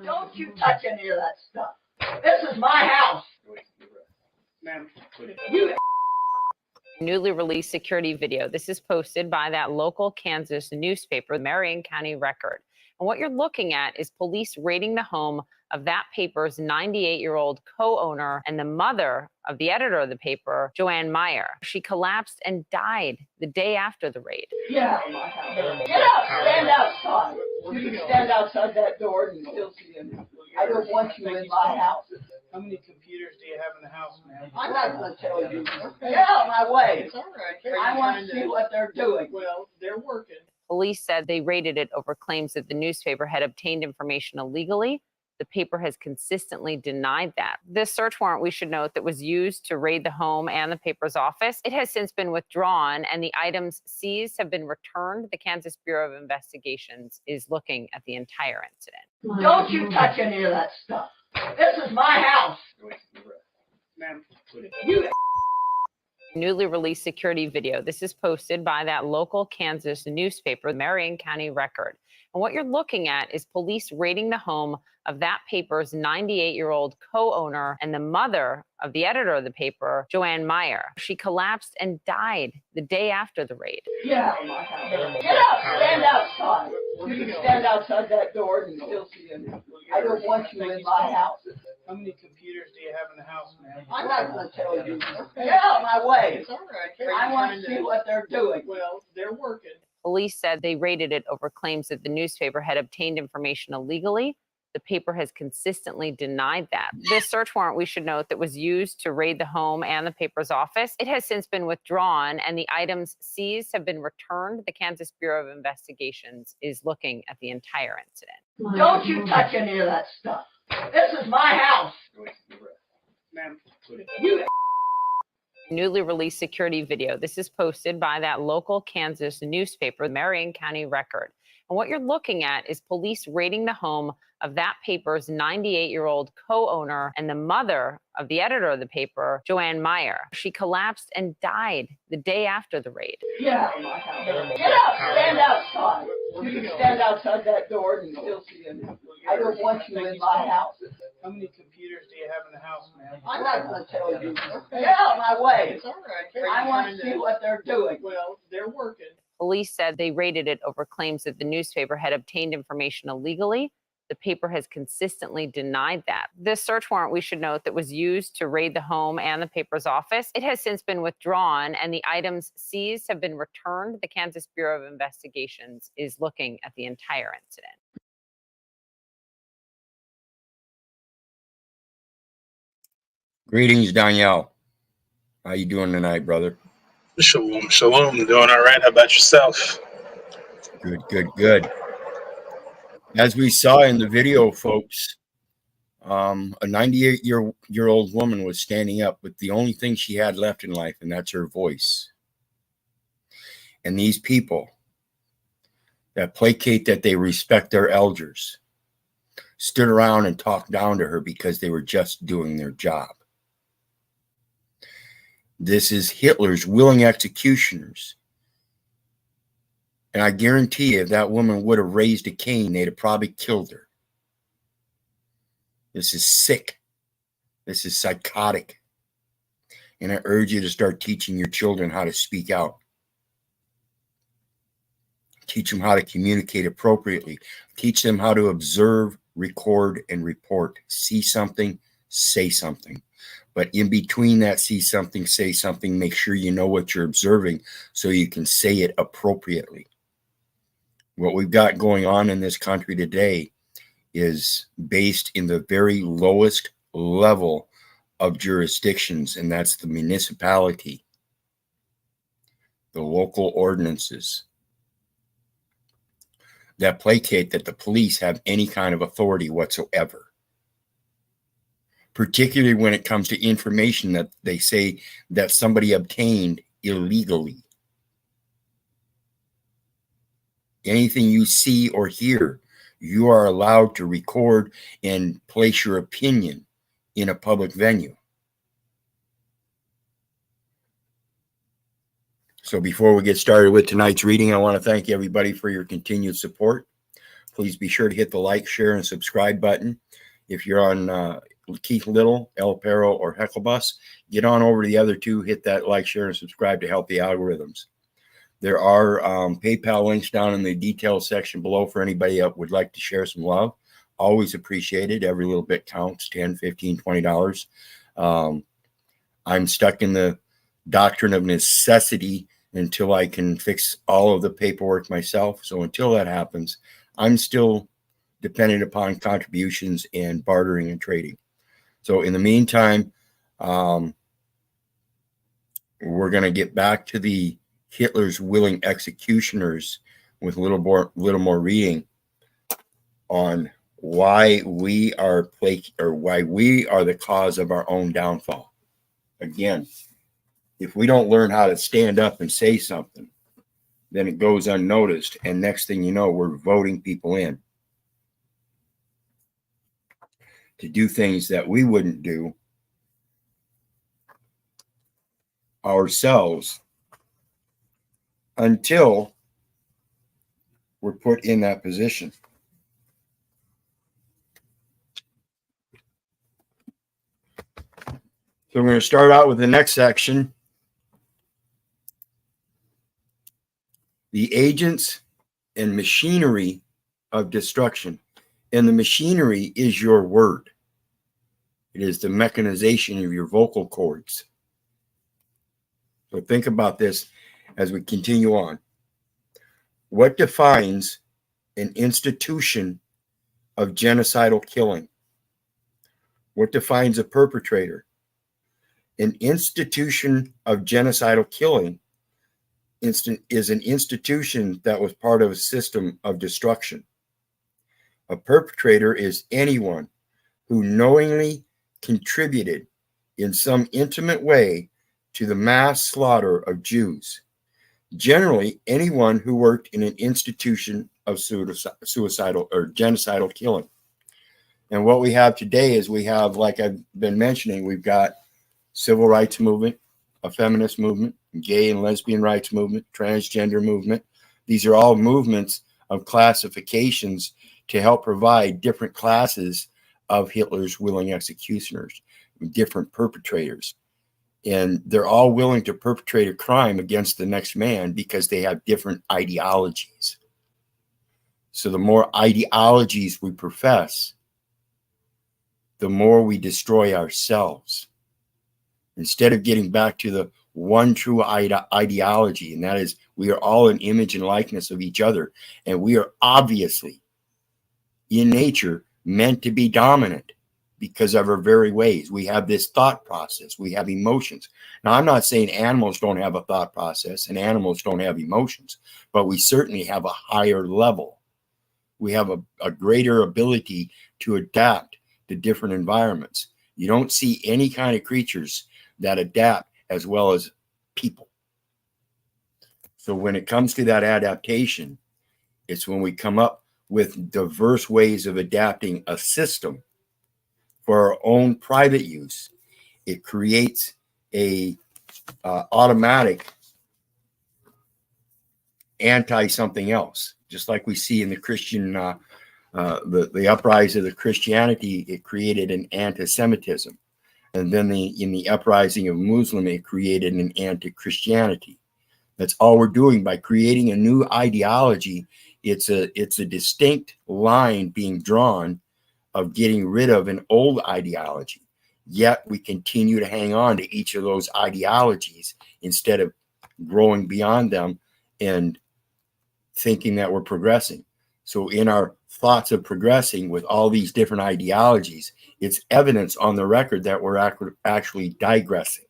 Don't you touch any of that stuff. This is my house. Ma'am. You Newly released security video. This is posted by that local Kansas newspaper, the Marion County Record. And what you're looking at is police raiding the home of that paper's 98-year-old co-owner and the mother of the editor of the paper, Joanne Meyer. She collapsed and died the day after the raid. get out of my house. Get out. Stand outside. You can stand outside that door and still see him. I don't want you in my house. How many computers do you have in the house, ma'am? I'm not going to tell you. Get out of my way. It's all right. I want to see what they're doing. Well, they're working. Police said they raided it over claims that the newspaper had obtained information illegally. The paper has consistently denied that. This search warrant, we should note, that was used to raid the home and the paper's office, it has since been withdrawn, and the items seized have been returned. The Kansas Bureau of Investigations is looking at the entire incident. Don't you touch any of that stuff. This is my house. Ma'am. You Newly released security video. This is posted by that local Kansas newspaper, the Marion County Record. And what you're looking at is police raiding the home of that paper's 98-year-old co-owner and the mother of the editor of the paper, Joanne Meyer. She collapsed and died the day after the raid. get out of my house. Get out. Stand outside. You can stand outside that door and still see him. I don't want you in my house. How many computers do you have in the house, ma'am? I'm not going to tell you. Get out of my way. It's all right. I want to see what they're doing. Well, they're working. Police said they raided it over claims that the newspaper had obtained information illegally. The paper has consistently denied that. This search warrant, we should note, that was used to raid the home and the paper's office, it has since been withdrawn, and the items seized have been returned. The Kansas Bureau of Investigations is looking at the entire incident. Don't you touch any of that stuff. This is my house. Ma'am. You Newly released security video. This is posted by that local Kansas newspaper, the Marion County Record. And what you're looking at is police raiding the home of that paper's 98-year-old co-owner and the mother of the editor of the paper, Joanne Meyer. She collapsed and died the day after the raid. get out of my house. Get out. Stand outside. You can stand outside that door and still see him. I don't want you in my house. How many computers do you have in the house, ma'am? I'm not going to tell you. Get out of my way. It's all right. I want to see what they're doing. Well, they're working. Police said they raided it over claims that the newspaper had obtained information illegally. The paper has consistently denied that. This search warrant, we should note, that was used to raid the home and the paper's office, it has since been withdrawn, and the items seized have been returned. The Kansas Bureau of Investigations is looking at the entire incident. Greetings, Daniel. How you doing tonight, brother? Shalom, shalom. Doing all right. How about yourself? Good, good, good. As we saw in the video, folks, a 98-year-old woman was standing up with the only thing she had left in life, and that's her voice. And these people that placate that they respect their elders stood around and talked down to her because they were just doing their job. This is Hitler's willing executioners. And I guarantee you, if that woman would have raised a cane, they'd have probably killed her. This is sick. This is psychotic. And I urge you to start teaching your children how to speak out. Teach them how to communicate appropriately. Teach them how to observe, record, and report. See something, say something. But in between that see something, say something, make sure you know what you're observing so you can say it appropriately. What we've got going on in this country today is based in the very lowest level of jurisdictions, and that's the municipality, the local ordinances that placate that the police have any kind of authority whatsoever, particularly when it comes to information that they say that somebody obtained illegally. Anything you see or hear, you are allowed to record and place your opinion in a public venue. So before we get started with tonight's reading, I want to thank everybody for your continued support. Please be sure to hit the like, share, and subscribe button. If you're on Keith Little, El Perro, or Hecklebus, get on over to the other two, hit that like, share, and subscribe to help the algorithms. There are PayPal links down in the details section below for anybody that would like to share some love. Always appreciated. Every little bit counts, $10, $15, $20. I'm stuck in the doctrine of necessity until I can fix all of the paperwork myself. So until that happens, I'm still dependent upon contributions and bartering and trading. So in the meantime, we're going to get back to the Hitler's willing executioners with a little more reading on why we are the cause of our own downfall. Again, if we don't learn how to stand up and say something, then it goes unnoticed, and next thing you know, we're voting people in to do things that we wouldn't do ourselves until we're put in that position. So we're going to start out with the next section. The agents and machinery of destruction. And the machinery is your word. It is the mechanization of your vocal cords. So think about this as we continue on. What defines an institution of genocidal killing? What defines a perpetrator? An institution of genocidal killing is an institution that was part of a system of destruction. A perpetrator is anyone who knowingly contributed in some intimate way to the mass slaughter of Jews. Generally, anyone who worked in an institution of suicidal or genocidal killing. And what we have today is we have, like I've been mentioning, we've got civil rights movement, a feminist movement, gay and lesbian rights movement, transgender movement. These are all movements of classifications to help provide different classes of Hitler's willing executioners, different perpetrators. And they're all willing to perpetrate a crime against the next man because they have different ideologies. So the more ideologies we profess, the more we destroy ourselves. Instead of getting back to the one true ideology, and that is we are all an image and likeness of each other, and we are obviously in nature meant to be dominant because of our very ways. We have this thought process, we have emotions. Now, I'm not saying animals don't have a thought process and animals don't have emotions, but we certainly have a higher level. We have a greater ability to adapt to different environments. You don't see any kind of creatures that adapt as well as people. So when it comes to that adaptation, it's when we come up with diverse ways of adapting a system for our own private use. It creates a automatic anti-something else, just like we see in the Christian, the uprising of the Christianity. It created an anti-Semitism. And then in the uprising of Muslim, it created an anti-Christianity. That's all we're doing by creating a new ideology. It's a distinct line being drawn of getting rid of an old ideology. Yet we continue to hang on to each of those ideologies instead of growing beyond them and thinking that we're progressing. So in our thoughts of progressing with all these different ideologies, it's evidence on the record that we're actually digressing.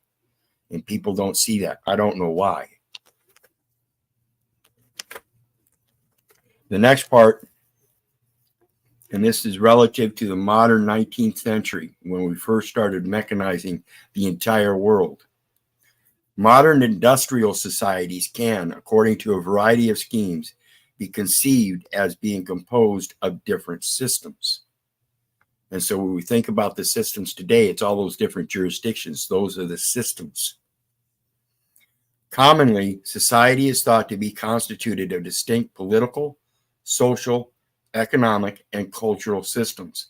And people don't see that. I don't know why. The next part, and this is relative to the modern 19th century, when we first started mechanizing the entire world. Modern industrial societies can, according to a variety of schemes, be conceived as being composed of different systems. And so when we think about the systems today, it's all those different jurisdictions. Those are the systems. Commonly, society is thought to be constituted of distinct political, social, economic, and cultural systems.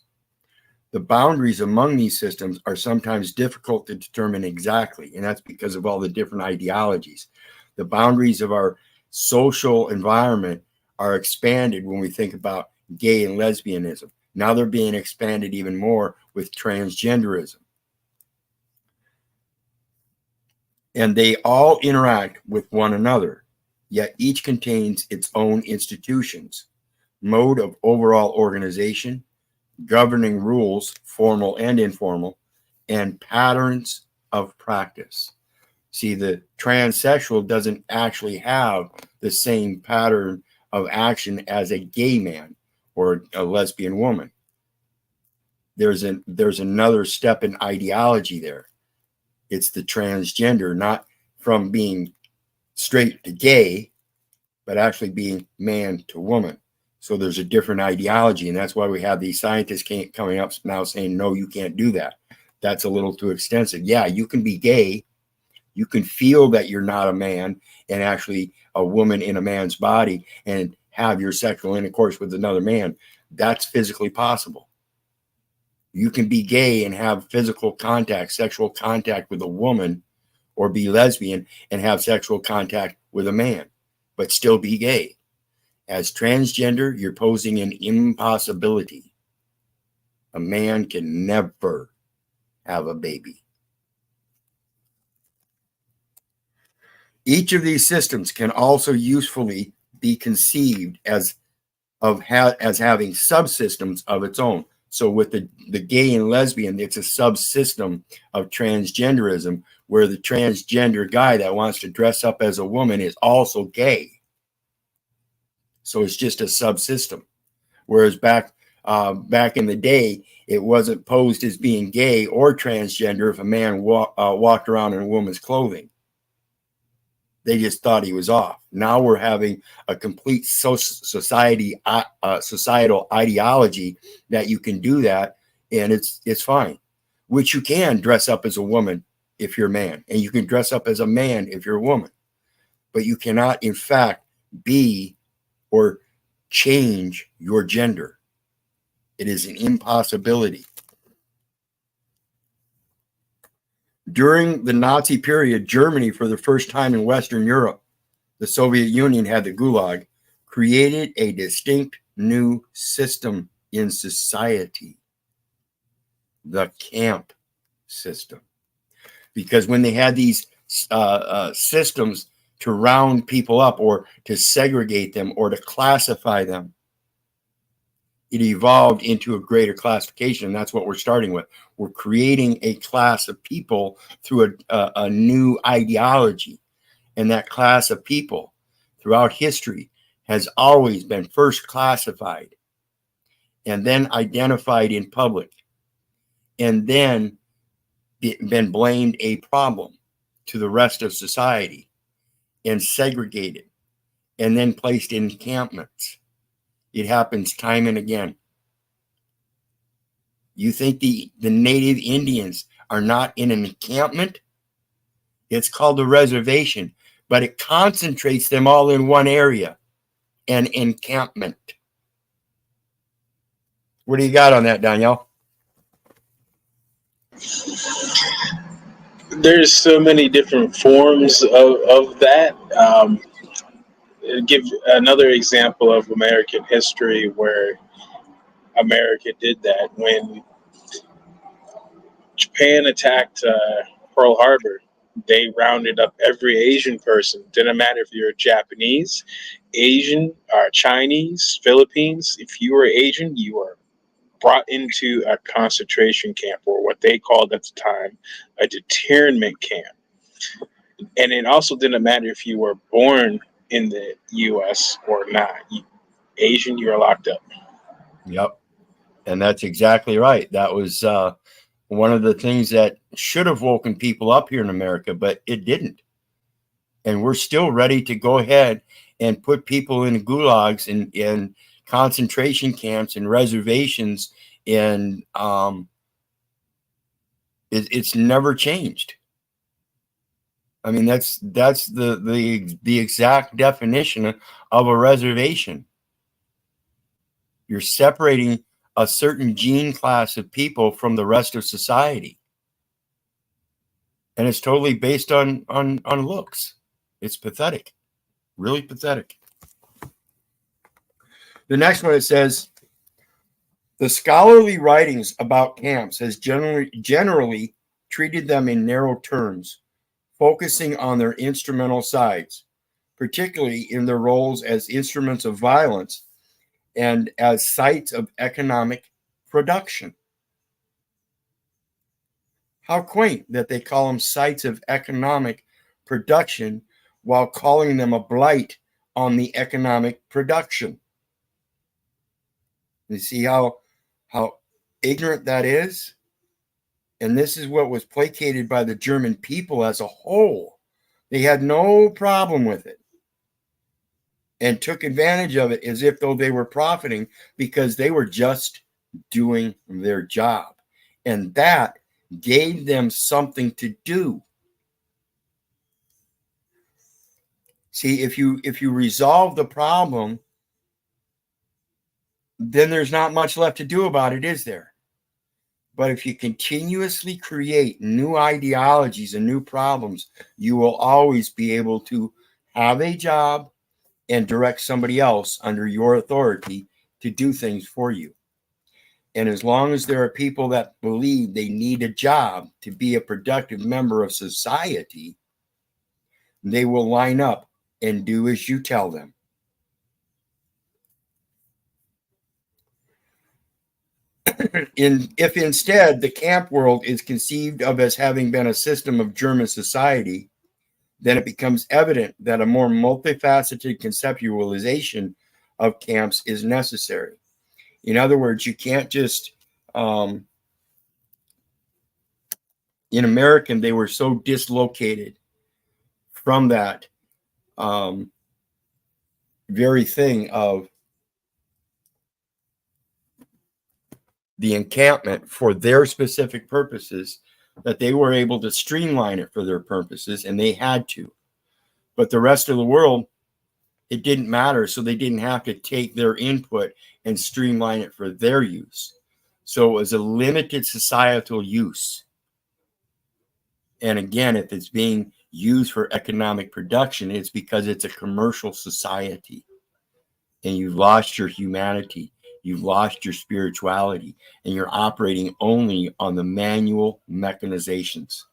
The boundaries among these systems are sometimes difficult to determine exactly, and that's because of all the different ideologies. The boundaries of our social environment are expanded when we think about gay and lesbianism. Now they're being expanded even more with transgenderism. And they all interact with one another, yet each contains its own institutions, mode of overall organization, governing rules, formal and informal, and patterns of practice. See, the transsexual doesn't actually have the same pattern of action as a gay man or a lesbian woman. There's another step in ideology there. It's the transgender, not from being straight to gay, but actually being man to woman. So there's a different ideology, and that's why we have these scientists coming up now saying, no, you can't do that. That's a little too extensive. Yeah, you can be gay. You can feel that you're not a man and actually a woman in a man's body and have your sexual intercourse with another man. That's physically possible. You can be gay and have physical contact, sexual contact with a woman, or be lesbian and have sexual contact with a man, but still be gay. As transgender, you're posing an impossibility. A man can never have a baby. Each of these systems can also usefully be conceived as having subsystems of its own. So with the gay and lesbian, it's a subsystem of transgenderism, where the transgender guy that wants to dress up as a woman is also gay. So it's just a subsystem. Whereas back in the day, it wasn't posed as being gay or transgender if a man walked around in a woman's clothing. They just thought he was off. Now we're having a complete societal ideology that you can do that, and it's fine. Which you can dress up as a woman if you're a man, and you can dress up as a man if you're a woman. But you cannot, in fact, be or change your gender. It is an impossibility. During the Nazi period, Germany, for the first time in Western Europe, the Soviet Union had the Gulag, created a distinct new system in society, the camp system. Because when they had these systems to round people up or to segregate them or to classify them, it evolved into a greater classification. And that's what we're starting with. We're creating a class of people through a new ideology. And that class of people throughout history has always been first classified and then identified in public and then been blamed a problem to the rest of society and segregated and then placed in encampments. It happens time and again. You think the native Indians are not in an encampment? It's called a reservation, but it concentrates them all in one area, an encampment. What do you got on that, Danielle? There's so many different forms of that. Give another example of American history where America did that. When Japan attacked Pearl Harbor, they rounded up every Asian person. Didn't matter if you're Japanese, Asian, or Chinese, Philippines. If you were Asian, you were brought into a concentration camp, or what they called at the time a determinant camp. And it also didn't matter if you were born in the U.S. or not. Asian, you were locked up. Yep. And that's exactly right. That was one of the things that should have woken people up here in America, but it didn't. And we're still ready to go ahead and put people in gulags and in concentration camps and reservations, and it's never changed. I mean, that's the exact definition of a reservation. You're separating a certain gene class of people from the rest of society. And it's totally based on looks. It's pathetic, really pathetic. The next one, it says, the scholarly writings about camps has generally treated them in narrow terms, focusing on their instrumental sides, particularly in their roles as instruments of violence and as sites of economic production. How quaint that they call them sites of economic production while calling them a blight on the economic production. You see how ignorant that is? And this is what was placated by the German people as a whole. They had no problem with it and took advantage of it as if though they were profiting because they were just doing their job. And that gave them something to do. See, if you resolve the problem, then there's not much left to do about it, is there? But if you continuously create new ideologies and new problems, you will always be able to have a job and direct somebody else under your authority to do things for you. And as long as there are people that believe they need a job to be a productive member of society, they will line up and do as you tell them. If instead the camp world is conceived of as having been a system of German society, then it becomes evident that a more multifaceted conceptualization of camps is necessary. In other words, you can't just, in American, they were so dislocated from that very thing of the encampment for their specific purposes that they were able to streamline it for their purposes, and they had to. But the rest of the world, it didn't matter, so they didn't have to take their input and streamline it for their use. So it was a limited societal use. And again, if it's being used for economic production, it's because it's a commercial society. And you've lost your humanity. You've lost your spirituality, and you're operating only on the manual mechanizations.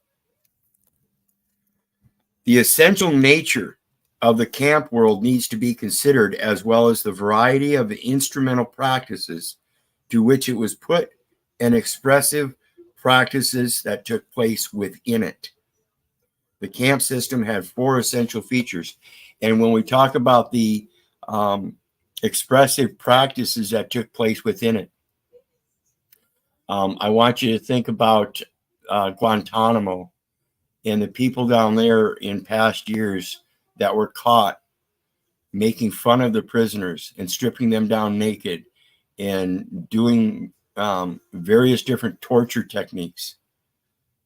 The essential nature of the camp world needs to be considered, as well as the variety of the instrumental practices to which it was put and expressive practices that took place within it. The camp system had 4 essential features. And when we talk about the expressive practices that took place within it, I want you to think about Guantanamo and the people down there in past years that were caught making fun of the prisoners and stripping them down naked and doing various different torture techniques.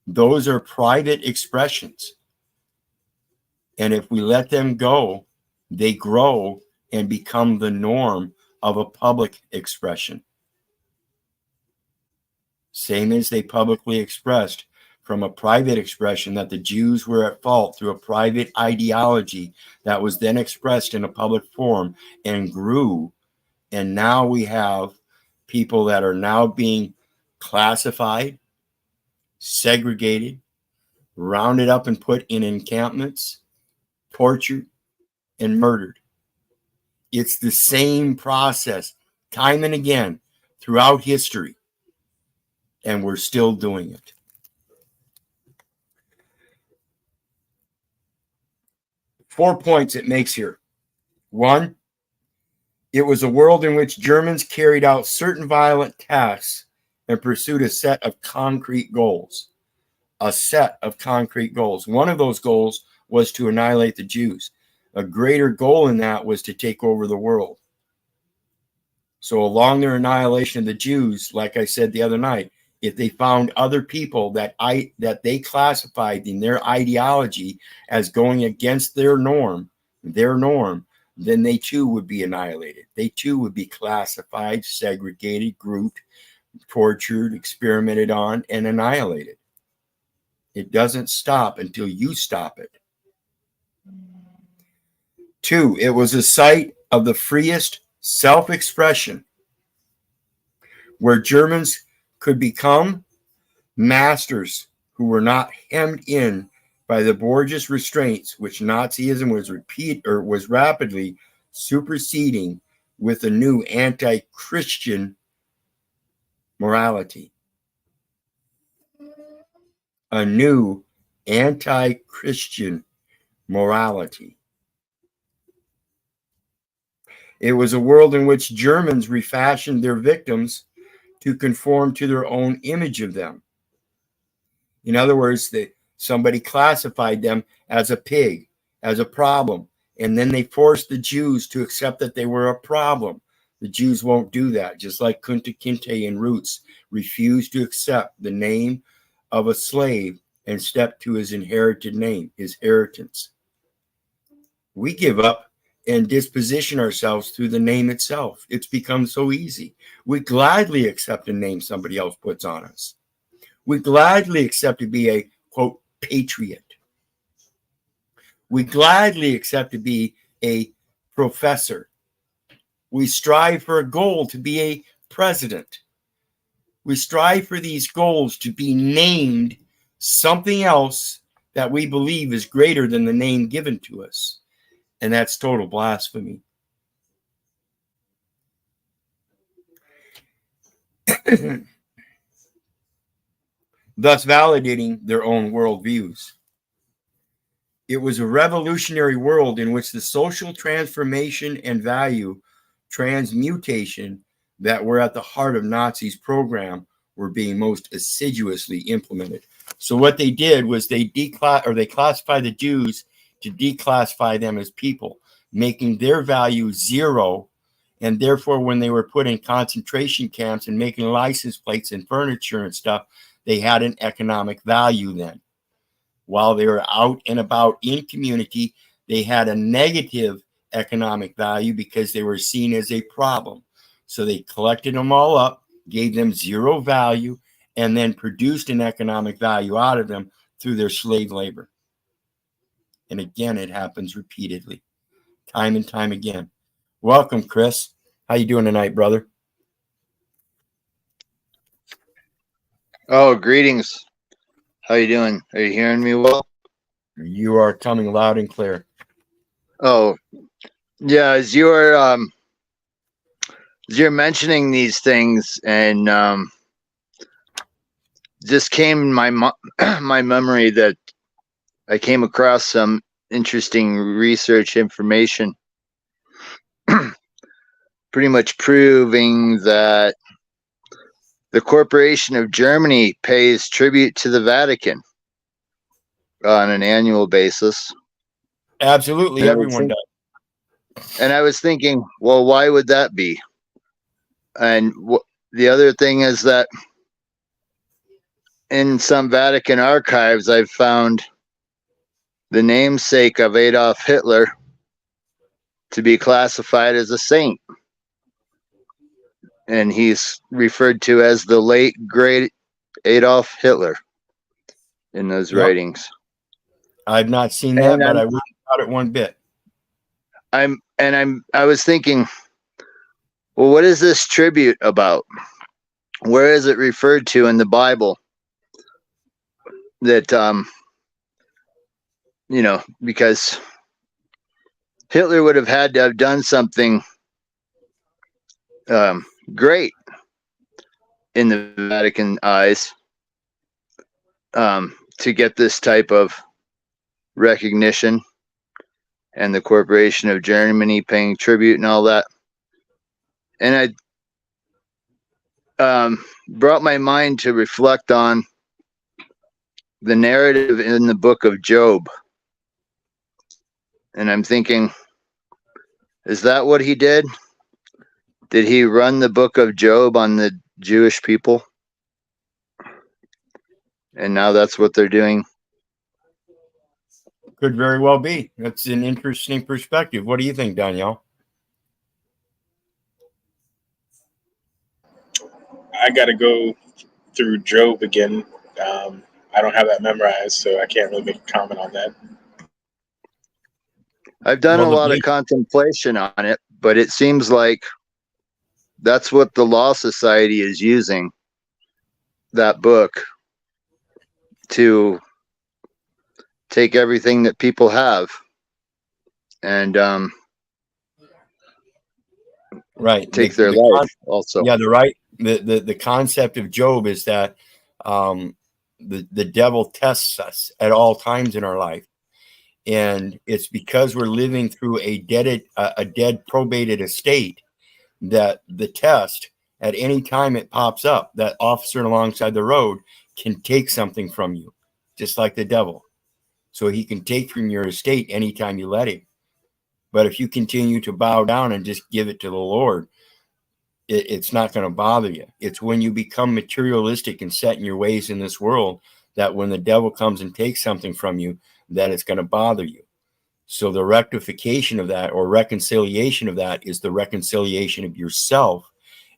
Those are private expressions. And if we let them go, they grow and become the norm of a public expression. Same as they publicly expressed from a private expression that the Jews were at fault through a private ideology that was then expressed in a public forum and grew. And now we have people that are now being classified, segregated, rounded up and put in encampments, tortured, and murdered. It's the same process time and again throughout history, and we're still doing it. Four points it makes here. 1, it was a world in which Germans carried out certain violent tasks and pursued a set of concrete goals. A set of concrete goals. One of those goals was to annihilate the Jews. A greater goal in that was to take over the world. So along their annihilation of the Jews, like I said the other night, if they found other people that they classified in their ideology as going against their norm, then they too would be annihilated. They too would be classified, segregated, grouped, tortured, experimented on, and annihilated. It doesn't stop until you stop it. 2, it was a site of the freest self-expression where Germans could become masters who were not hemmed in by the Borgias restraints which Nazism was rapidly superseding with a new anti-Christian morality. A new anti-Christian morality. It was a world in which Germans refashioned their victims to conform to their own image of them. In other words, somebody classified them as a pig, as a problem, and then they forced the Jews to accept that they were a problem. The Jews won't do that, just like Kunta Kinte and Roots refused to accept the name of a slave and step to his inherited name, his inheritance. We give up and disposition ourselves through the name itself. It's become so easy. We gladly accept a name somebody else puts on us. We gladly accept to be a, quote, patriot. We gladly accept to be a professor. We strive for a goal to be a president. We strive for these goals to be named something else that we believe is greater than the name given to us. And that's total blasphemy. Thus validating their own worldviews. It was a revolutionary world in which the social transformation and value transmutation that were at the heart of Nazis' program were being most assiduously implemented. So what they did was they classified the Jews to declassify them as people, making their value zero. And therefore, when they were put in concentration camps and making license plates and furniture and stuff, they had an economic value then. While they were out and about in community, they had a negative economic value because they were seen as a problem. So they collected them all up, gave them zero value, and then produced an economic value out of them through their slave labor. And again, it happens repeatedly, time and time again. Welcome, Chris. How you doing tonight, brother? Oh, greetings. How you doing? Are you hearing me well? You are coming loud and clear. Oh, yeah. As you're mentioning these things, and just came in my my memory that I came across some interesting research information, pretty much proving that the Corporation of Germany pays tribute to the Vatican on an annual basis. Absolutely, everyone does. And I was thinking, well, why would that be? And the other thing is that in some Vatican archives, I've found the namesake of Adolf Hitler to be classified as a saint. And he's referred to as the late, great Adolf Hitler in those writings. I've not seen that, but I wouldn't doubt it one bit. I was thinking, well, what is this tribute about? Where is it referred to in the Bible? That, because Hitler would have had to have done something great in the Vatican eyes to get this type of recognition, and the Corporation of Germany paying tribute and all that. And I brought my mind to reflect on the narrative in the book of Job. And I'm thinking, is that what he did? Did he run the book of Job on the Jewish people? And now that's what they're doing. Could very well be. That's an interesting perspective. What do you think, Danielle? I got to go through Job again. I don't have that memorized, so I can't really make a comment on that. I've done Well, a lot of contemplation on it, but it seems like that's what the Law Society is using, that book, to take everything that people have and right. take their life also. Yeah, the concept of Job is that the devil tests us at all times in our life. And it's because we're living through a dead probated estate that the test, at any time it pops up, that officer alongside the road can take something from you, just like the devil. So he can take from your estate anytime you let him. But if you continue to bow down and just give it to the Lord, it's not going to bother you. It's when you become materialistic and set in your ways in this world that when the devil comes and takes something from you, that it's going to bother you. So the rectification of that, or reconciliation of that, is the reconciliation of yourself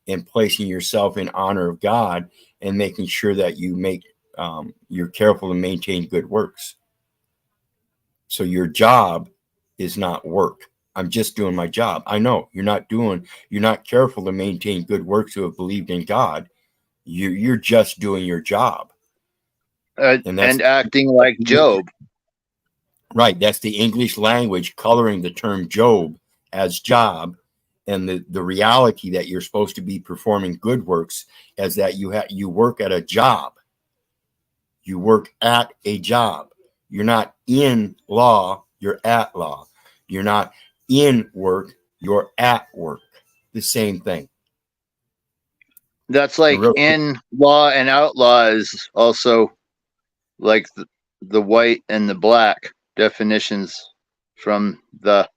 and placing yourself in honor of God and making sure that you're careful to maintain good works. So your job is not work. I'm just doing my job. I know you're not careful to maintain good works who have believed in God. You're just doing your job. And acting like Job. Right. That's the English language coloring the term Job as job. And the reality that you're supposed to be performing good works is that you work at a job. You work at a job. You're not in law, you're at law. You're not in work, you're at work. The same thing. That's like in law and outlaw is also like the white and the black definitions from the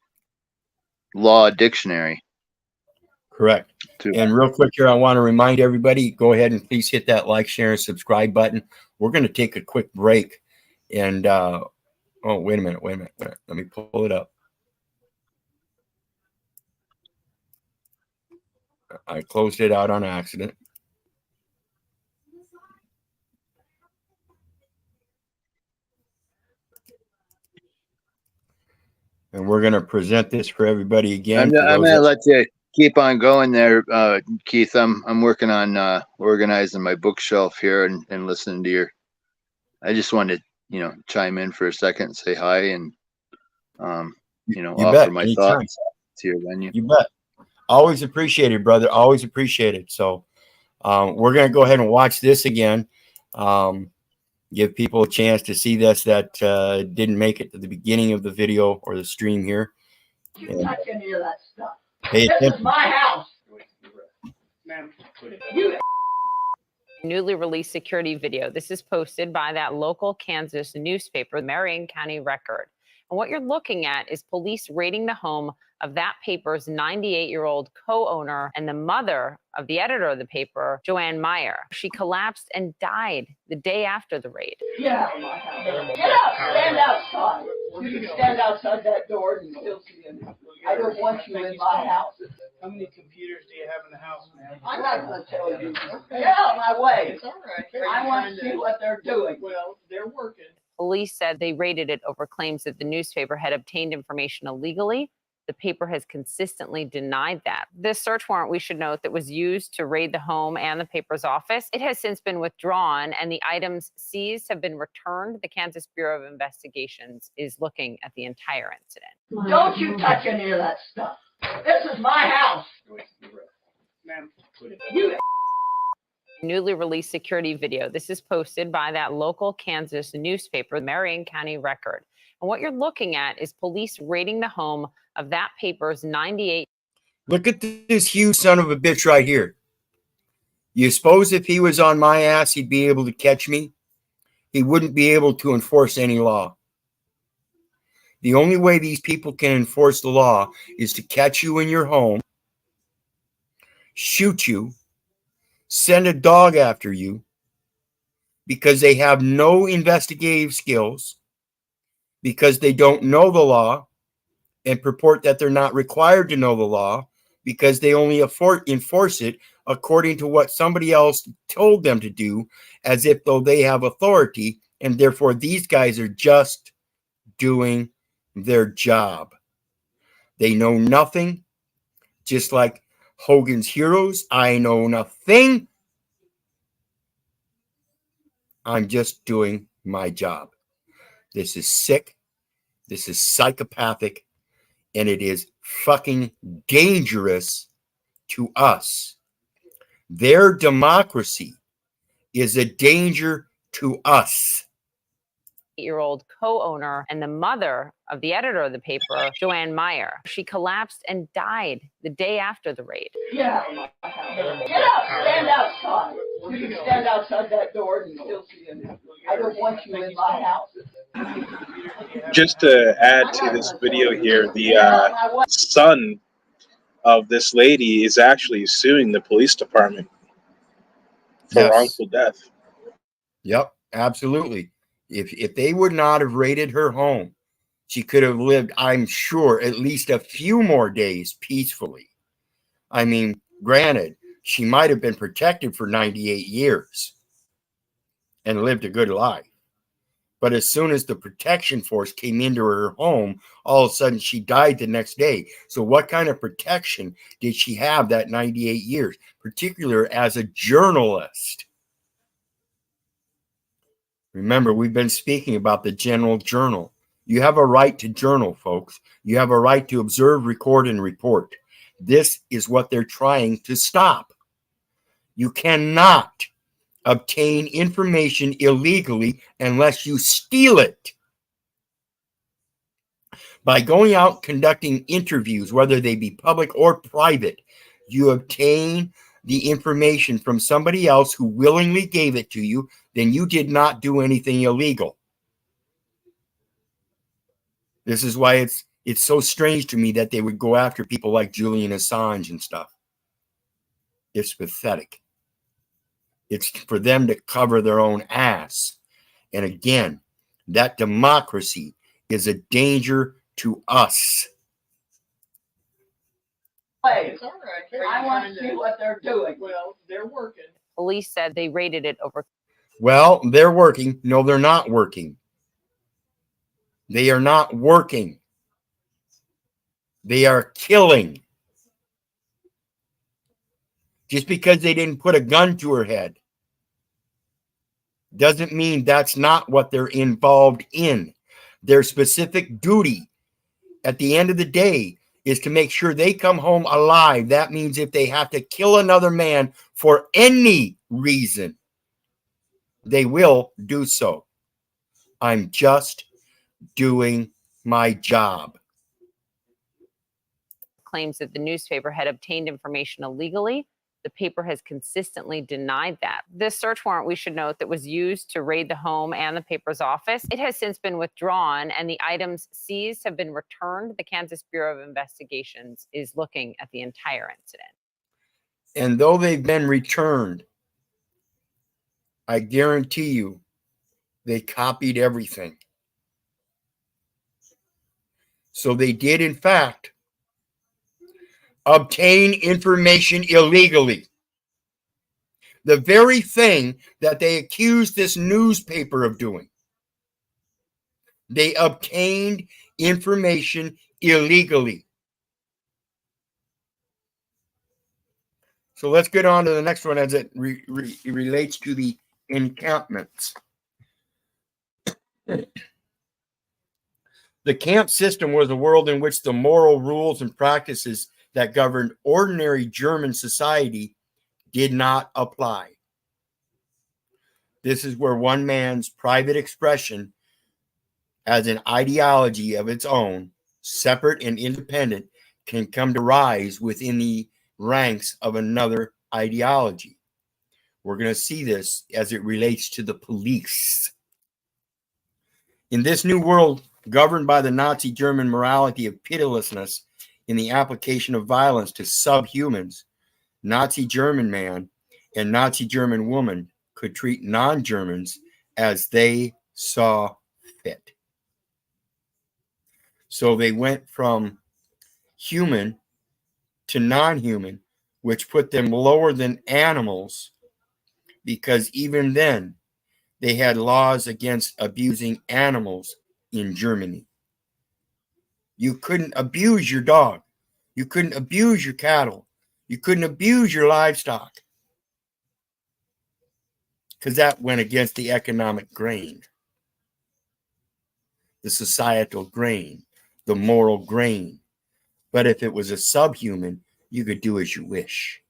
law dictionary. Correct. And real quick here, I want to remind everybody, go ahead and please hit that like, share, and subscribe button. We're going to take a quick break. And, oh, wait a minute. Let me pull it up. I closed it out on accident. And we're going to present this for everybody again. I'm going to let you keep on going there, Keith. I'm working on organizing my bookshelf here and listening to your. I just wanted to, chime in for a second and say hi and, offer my thoughts to your venue. You bet. Always appreciated, brother. Always appreciated. So we're going to go ahead and watch this again. Give people a chance to see this that didn't make it to the beginning of the video or the stream here. You touch any of that stuff. Pay This attention. is my house. Ma'am. Newly released security video. This is posted by that local Kansas newspaper, Marion County Record. And what you're looking at is police raiding the home of that paper's 98-year-old co-owner and the mother of the editor of the paper, Joanne Meyer. She collapsed and died the day after the raid. Get out of my house. Get out. Stand outside. You can stand outside that door and still see him. I don't want you in my house. How many computers do you have in the house, ma'am? I'm not going to tell you. Get out of my way. It's all right. I want to see what they're doing. Well, they're working. Police said they raided it over claims that the newspaper had obtained information illegally. The paper has consistently denied that. This search warrant, we should note, that was used to raid the home and the paper's office, it has since been withdrawn, and the items seized have been returned. The Kansas Bureau of Investigations is looking at the entire incident. Don't you touch any of that stuff. This is my house. Ma'am. You Newly released security video. This is posted by that local Kansas newspaper, Marion County Record. And what you're looking at is police raiding the home of that paper's 98. Look at this huge son of a bitch right here. You suppose if he was on my ass, he'd be able to catch me? He wouldn't be able to enforce any law. The only way these people can enforce the law is to catch you in your home, shoot you, send a dog after you, because they have no investigative skills. because they don't know the law and purport that they're not required to know the law because they only enforce it according to what somebody else told them to do, as if though they have authority, and therefore these guys are just doing their job. They know nothing, just like Hogan's Heroes. I know nothing. I'm just doing my job. This is sick. This is psychopathic. And it is fucking dangerous to us. Their democracy is a danger to us. 8-year-old co-owner and the mother of the editor of the paper, Joanne Meyer. She collapsed and died the day after the raid. Get out of my house. Get out. Stand outside. You can stand outside that door and still see him. I don't want you in my house. Just to add to this video here, the son of this lady is actually suing the police department for wrongful death. Yep, absolutely. If they would not have raided her home, she could have lived, I'm sure, at least a few more days peacefully. I mean, granted, she might have been protected for 98 years and lived a good life. But as soon as the protection force came into her home, all of a sudden she died the next day. So what kind of protection did she have that 98 years, particularly as a journalist? Remember, we've been speaking about the general journal. You have a right to journal, folks. You have a right to observe, record, and report. This is what they're trying to stop. You cannot obtain information illegally unless you steal it. By going out conducting interviews, whether they be public or private, you obtain the information from somebody else who willingly gave it to you, then you did not do anything illegal. This is why it's so strange to me that they would go after people like Julian Assange and stuff. It's pathetic. It's for them to cover their own ass. And again, that democracy is a danger to us. It's all right. I want to see what they're doing. Well, they're working. Police said they raided it over. Well, they're working. No, they're not working. They are not working. They are killing. Just because they didn't put a gun to her head doesn't mean that's not what they're involved in. Their specific duty at the end of the day is to make sure they come home alive. That means if they have to kill another man for any reason, they will do so. I'm just doing my job. Claims that the newspaper had obtained information illegally. The paper has consistently denied that. This search warrant, we should note, that was used to raid the home and the paper's office, it has since been withdrawn, and the items seized have been returned. The Kansas Bureau of Investigations is looking at the entire incident. And though they've been returned, I guarantee you they copied everything. So they did, in fact, obtain information illegally. The very thing that they accused this newspaper of doing. They obtained information illegally. So let's get on to the next one as it relates to the encampments. The camp system was a world in which the moral rules and practices that governed ordinary German society did not apply. This is where one man's private expression as an ideology of its own, separate and independent, can come to rise within the ranks of another ideology. We're going to see this as it relates to the police. In this new world, governed by the Nazi German morality of pitilessness in the application of violence to subhumans, Nazi German man and Nazi German woman could treat non-Germans as they saw fit. So they went from human to non-human, which put them lower than animals, because even then they had laws against abusing animals in Germany. You couldn't abuse your dog. You couldn't abuse your cattle. You couldn't abuse your livestock, because that went against the economic grain, the societal grain, the moral grain. But if it was a subhuman, you could do as you wish.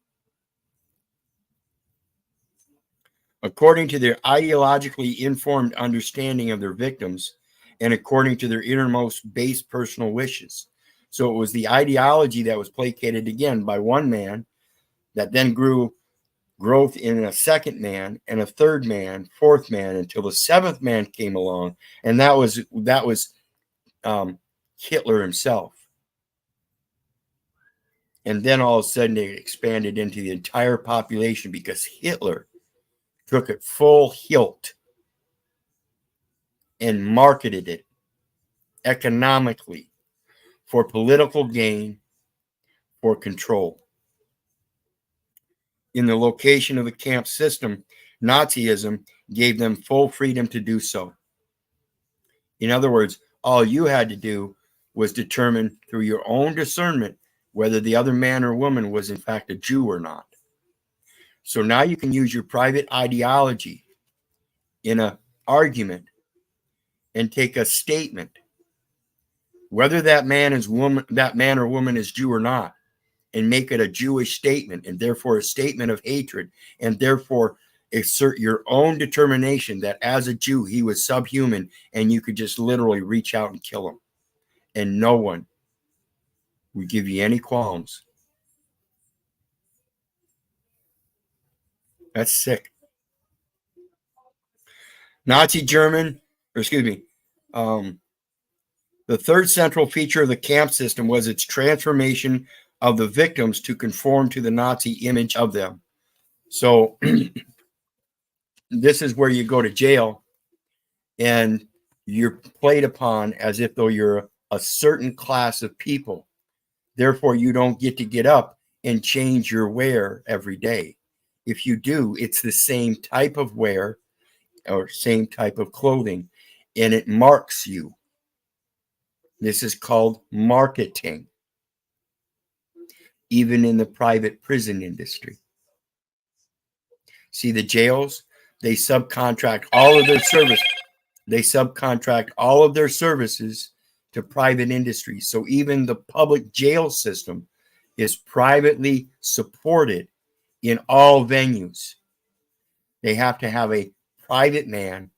According to their ideologically informed understanding of their victims, and according to their innermost base personal wishes. So it was the ideology that was placated again by one man that then grew growth in a second man and a third man, fourth man, until the seventh man came along, and that was Hitler himself. And then all of a sudden it expanded into the entire population, because Hitler took it full hilt and marketed it economically for political gain, for control. In the location of the camp system, Nazism gave them full freedom to do so. In other words, all you had to do was determine through your own discernment whether the other man or woman was in fact a Jew or not. So now you can use your private ideology in an argument and take a statement, whether that man or woman is Jew or not, and make it a Jewish statement, and therefore a statement of hatred, and therefore exert your own determination that as a Jew he was subhuman, and you could just literally reach out and kill him, and no one would give you any qualms. That's sick. Nazi German, or excuse me, the third central feature of the camp system was its transformation of the victims to conform to the Nazi image of them. So this is where you go to jail and you're played upon as if though you're a certain class of people. Therefore, you don't get up and change your wear every day. If you do, it's the same type of wear or same type of clothing, and it marks you. This is called marketing, even in the private prison industry. See, the jails, they subcontract all of their service. They subcontract all of their services to private industry. So even the public jail system is privately supported in all venues. They have to have a private man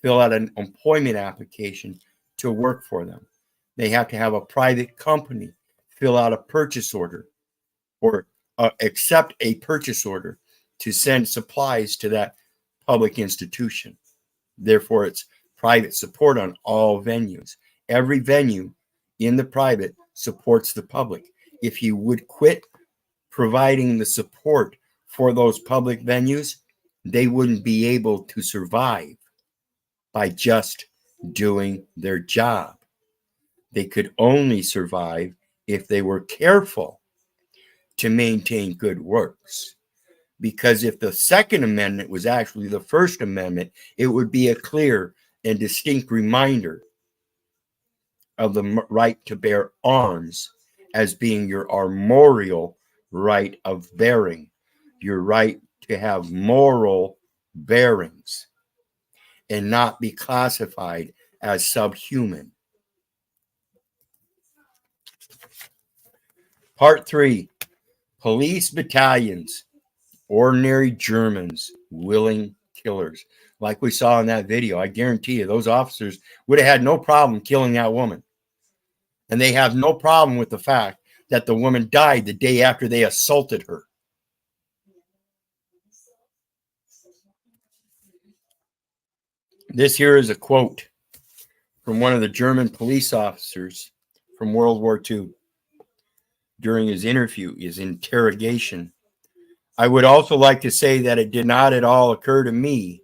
fill out an employment application to work for them. They have to have a private company fill out a purchase order or accept a purchase order to send supplies to that public institution. Therefore, it's private support on all venues. Every venue in the private supports the public. If you would quit providing the support for those public venues, they wouldn't be able to survive by just doing their job. They could only survive if they were careful to maintain good works. Because if the Second Amendment was actually the First Amendment, it would be a clear and distinct reminder of the right to bear arms as being your armorial right of bearing, your right to have moral bearings and not be classified as subhuman. Part 3, police battalions, ordinary Germans, willing killers. Like we saw in that video, I guarantee you those officers would have had no problem killing that woman. And they have no problem with the fact that the woman died the day after they assaulted her. This here is a quote from one of the German police officers from World War II during his interview, his interrogation. I would also like to say that it did not at all occur to me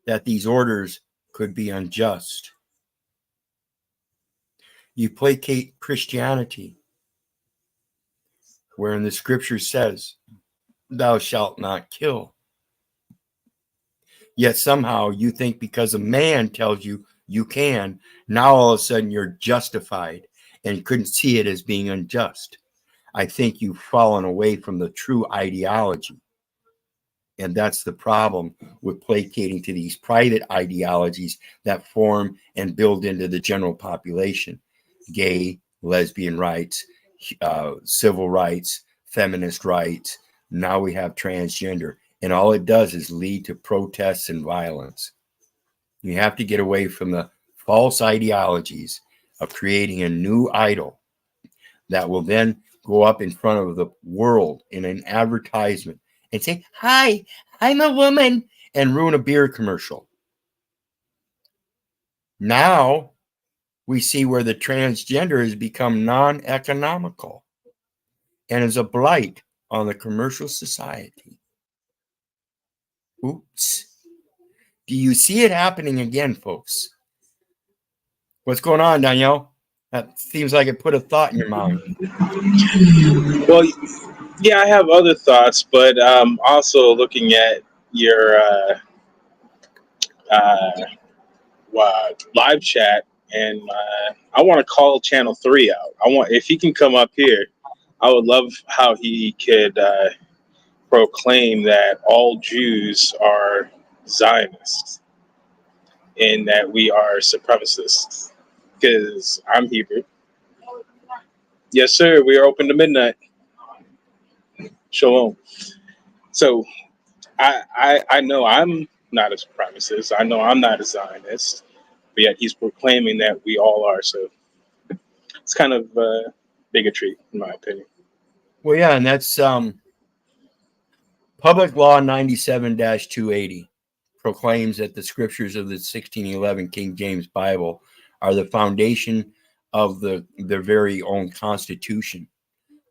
that these orders could be unjust. You placate Christianity, wherein the scripture says, thou shalt not kill. Yet somehow you think because a man tells you you can, now all of a sudden you're justified and couldn't see it as being unjust. I think you've fallen away from the true ideology. And that's the problem with placating to these private ideologies that form and build into the general population. Gay, lesbian rights, civil rights, feminist rights. Now we have transgender. And all it does is lead to protests and violence. You have to get away from the false ideologies of creating a new idol that will then go up in front of the world in an advertisement and say, hi, I'm a woman, and ruin a beer commercial. Now we see where the transgender has become non-economical and is a blight on the commercial society. Oops. Do you see it happening again, folks? What's going on, Danielle? That seems like it put a thought in your mind. Well, yeah, I have other thoughts, but also looking at your live chat, and I want to call Channel 3 out. If he can come up here, I would love how he could proclaim that all Jews are Zionists and that we are supremacists, because I'm Hebrew. Yes, sir. We are open to midnight. Shalom. So I know I'm not a supremacist. I know I'm not a Zionist, but yet he's proclaiming that we all are. So it's kind of bigotry, in my opinion. Well, yeah, and that's Public Law 97-280 proclaims that the scriptures of the 1611 King James Bible are the foundation of their very own Constitution,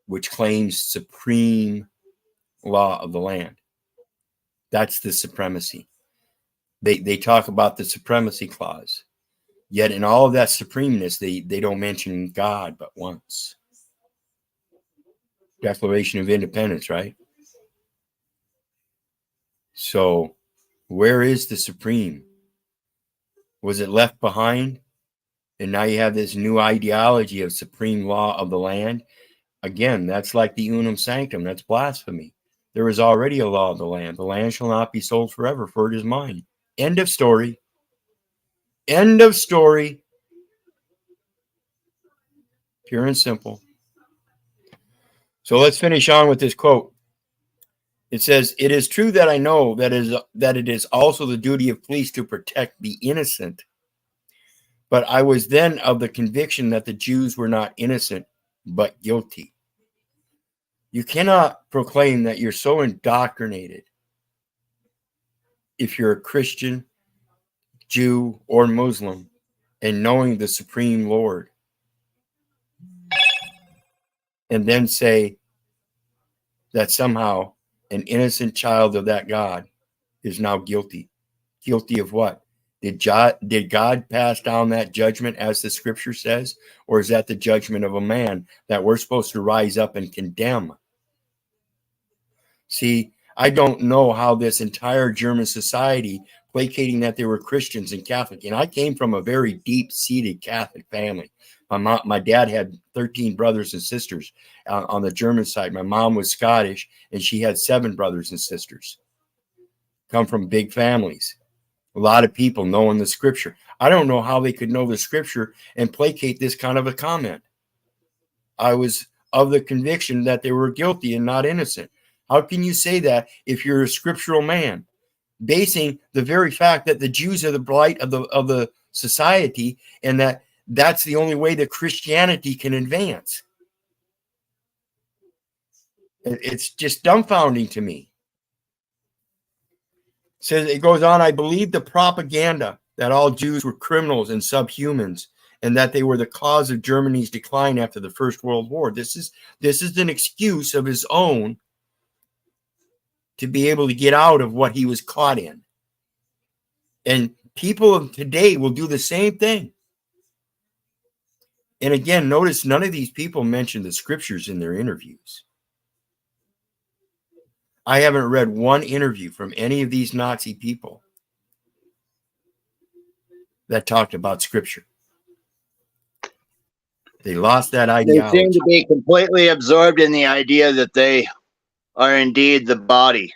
which claims supreme law of the land. That's the supremacy. They talk about the supremacy clause. Yet in all of that supremeness, they don't mention God but once. Declaration of Independence, right? So where is the supreme? Was it left behind? And now you have this new ideology of supreme law of the land. Again, that's like the unum sanctum. That's blasphemy. There is already a law of the land. The land shall not be sold forever, for it is mine. End of story. End of story. Pure and simple. So let's finish on with this quote. It says, it is true that I know that it is also the duty of police to protect the innocent. But I was then of the conviction that the Jews were not innocent, but guilty. You cannot proclaim that you're so indoctrinated if you're a Christian, Jew, or Muslim and knowing the Supreme Lord, and then say that somehow an innocent child of that God is now guilty. Guilty of what? Did God pass down that judgment as the scripture says? Or is that the judgment of a man that we're supposed to rise up and condemn? See, I don't know how this entire German society, placating that they were Christians and Catholic, and I came from a very deep-seated Catholic family. My dad had 13 brothers and sisters on the German side. My mom was Scottish, and she had 7 brothers and sisters. Come from big families. A lot of people knowing the scripture. I don't know how they could know the scripture and placate this kind of a comment. I was of the conviction that they were guilty and not innocent. How can you say that if you're a scriptural man? Basing the very fact that the Jews are the blight of the society, and that's the only way that Christianity can advance. It's just dumbfounding to me. Says it goes on, I believe the propaganda that all Jews were criminals and subhumans and that they were the cause of Germany's decline after the First World War. This is an excuse of his own to be able to get out of what he was caught in. And people of today will do the same thing. And again, notice none of these people mention the scriptures in their interviews. I haven't read one interview from any of these Nazi people that talked about scripture. They lost that They seem ideology. to be completely absorbed in the idea that they are indeed the body,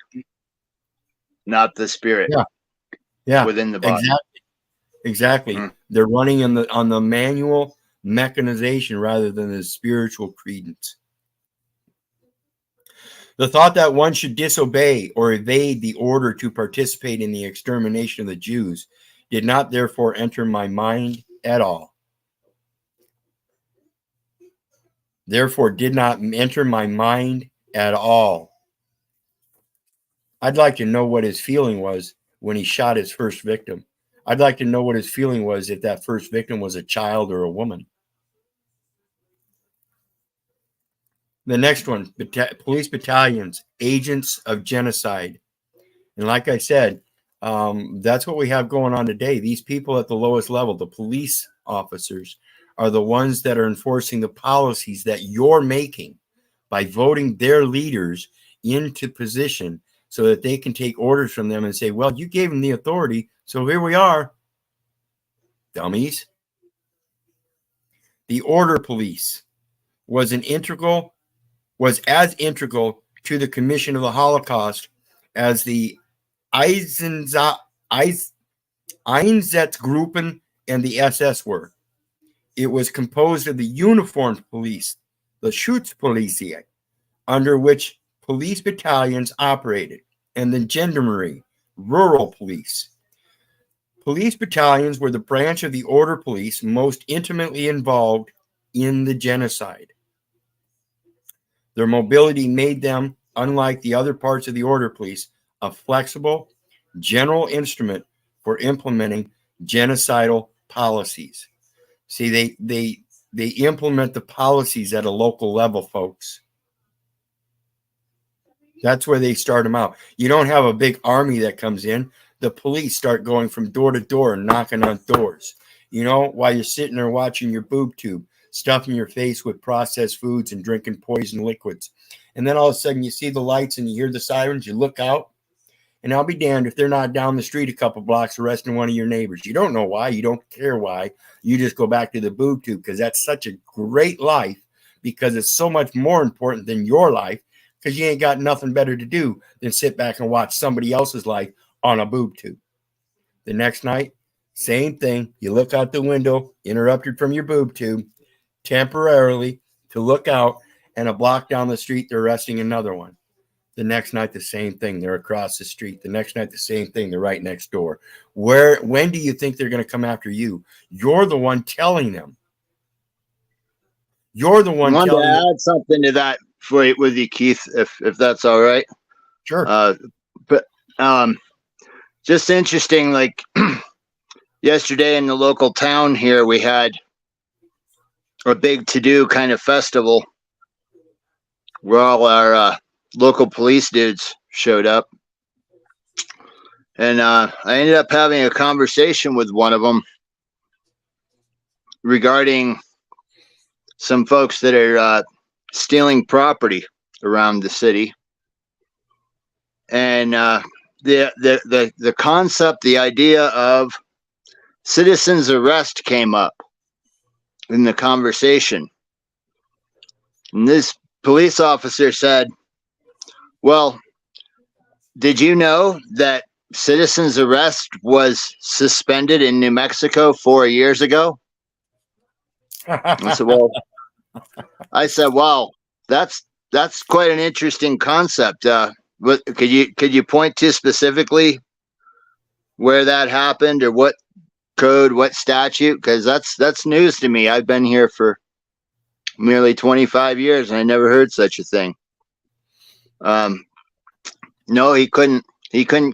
not the spirit. Yeah, within the body. Exactly. Mm. They're running on the manual mechanization rather than the spiritual credence. The thought that one should disobey or evade the order to participate in the extermination of the Jews did not therefore enter my mind at all. Therefore, did not enter my mind at all. I'd like to know what his feeling was when he shot his first victim. I'd like to know what his feeling was if that first victim was a child or a woman. The next one, police battalions, agents of genocide. And like I said, that's what we have going on today. These people at the lowest level, the police officers, are the ones that are enforcing the policies that you're making by voting their leaders into position so that they can take orders from them and say, well, you gave them the authority, so here we are, dummies. The order police was as integral to the commission of the Holocaust as the Einsatzgruppen and the SS were. It was composed of the uniformed police, the Schutzpolizei, under which police battalions operated, and the gendarmerie, rural police. Police battalions were the branch of the order police most intimately involved in the genocide. Their mobility made them, unlike the other parts of the order police, a flexible, general instrument for implementing genocidal policies. See, they implement the policies at a local level, folks. That's where they start them out. You don't have a big army that comes in. The police start going from door to door and knocking on doors. You know, while you're sitting there watching your boob tube, stuffing your face with processed foods and drinking poison liquids. And then all of a sudden you see the lights and you hear the sirens, you look out, and I'll be damned if they're not down the street a couple blocks arresting one of your neighbors. You don't know why. You don't care why. You just go back to the boob tube because that's such a great life, because it's so much more important than your life, because you ain't got nothing better to do than sit back and watch somebody else's life on a boob tube. The next night, same thing. You look out the window, interrupted from your boob tube, temporarily to look out, and a block down the street, they're arresting another one. The next night, the same thing. They're across the street. The next night, the same thing. They're right next door. When do you think they're going to come after you? You're the one telling them. You're the one telling them. I wanted to add something to that with you, Keith, if that's all right. Sure. But just interesting, like yesterday in the local town here, we had a big to-do kind of festival where all our local police dudes showed up. And I ended up having a conversation with one of them regarding some folks that are stealing property around the city. And the concept, the idea of citizen's arrest came up in the conversation. And this police officer said, well, did you know that citizen's arrest was suspended in New Mexico 4 years ago? I said, wow, that's quite an interesting concept. But could you point to specifically where that happened, or what code, what statute? Because that's news to me. I've been here for nearly 25 years and I never heard such a thing. No, he couldn't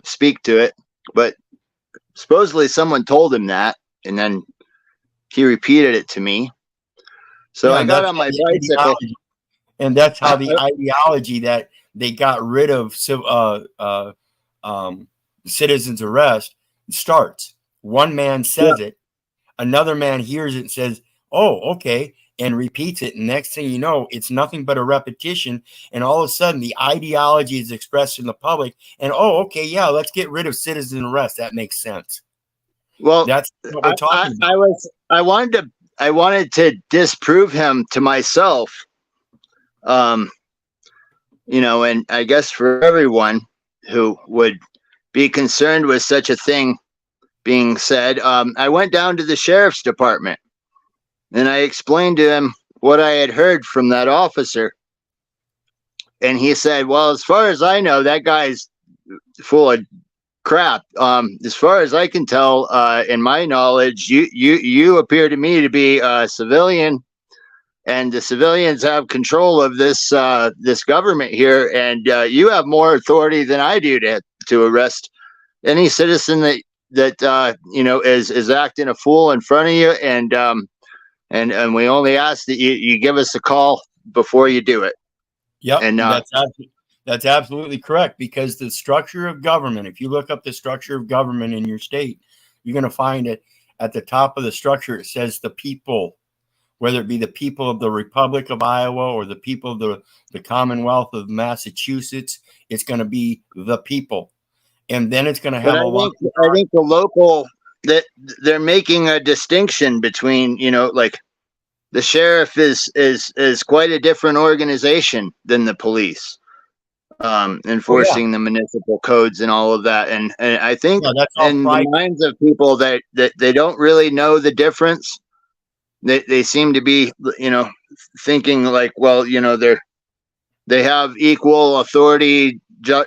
speak to it, but supposedly someone told him that, and then he repeated it to me. So yeah, I got on my bicycle, and that's how the ideology that they got rid of citizen's arrest starts. One man says it, another man hears it and says, oh, okay, and repeats it. And next thing you know, it's nothing but a repetition. And all of a sudden, the ideology is expressed in the public. And, oh, okay, yeah, let's get rid of citizen arrest. That makes sense. Well, That's what we're talking about. I wanted to disprove him to myself. And I guess for everyone who would be concerned with such a thing being said, I went down to the sheriff's department and I explained to him what I had heard from that officer. And he said, well, as far as I know, that guy's full of crap. As far as I can tell, in my knowledge, you appear to me to be a civilian, and the civilians have control of this government here, and you have more authority than I do to arrest any citizen that is acting a fool in front of you, and we only ask that you give us a call before you do it. Yep, and that's absolutely correct, because the structure of government, if you look up the structure of government in your state, you're going to find it at the top of the structure. It says the people, whether it be the people of the Republic of Iowa or the people of the Commonwealth of Massachusetts, it's going to be the people. And then it's going to have I think the local, that they're making a distinction between, like the sheriff is quite a different organization than the police, enforcing the municipal codes and all of that. And I think in the minds of people that they don't really know the difference, they seem to be, thinking like, well, they have equal authority,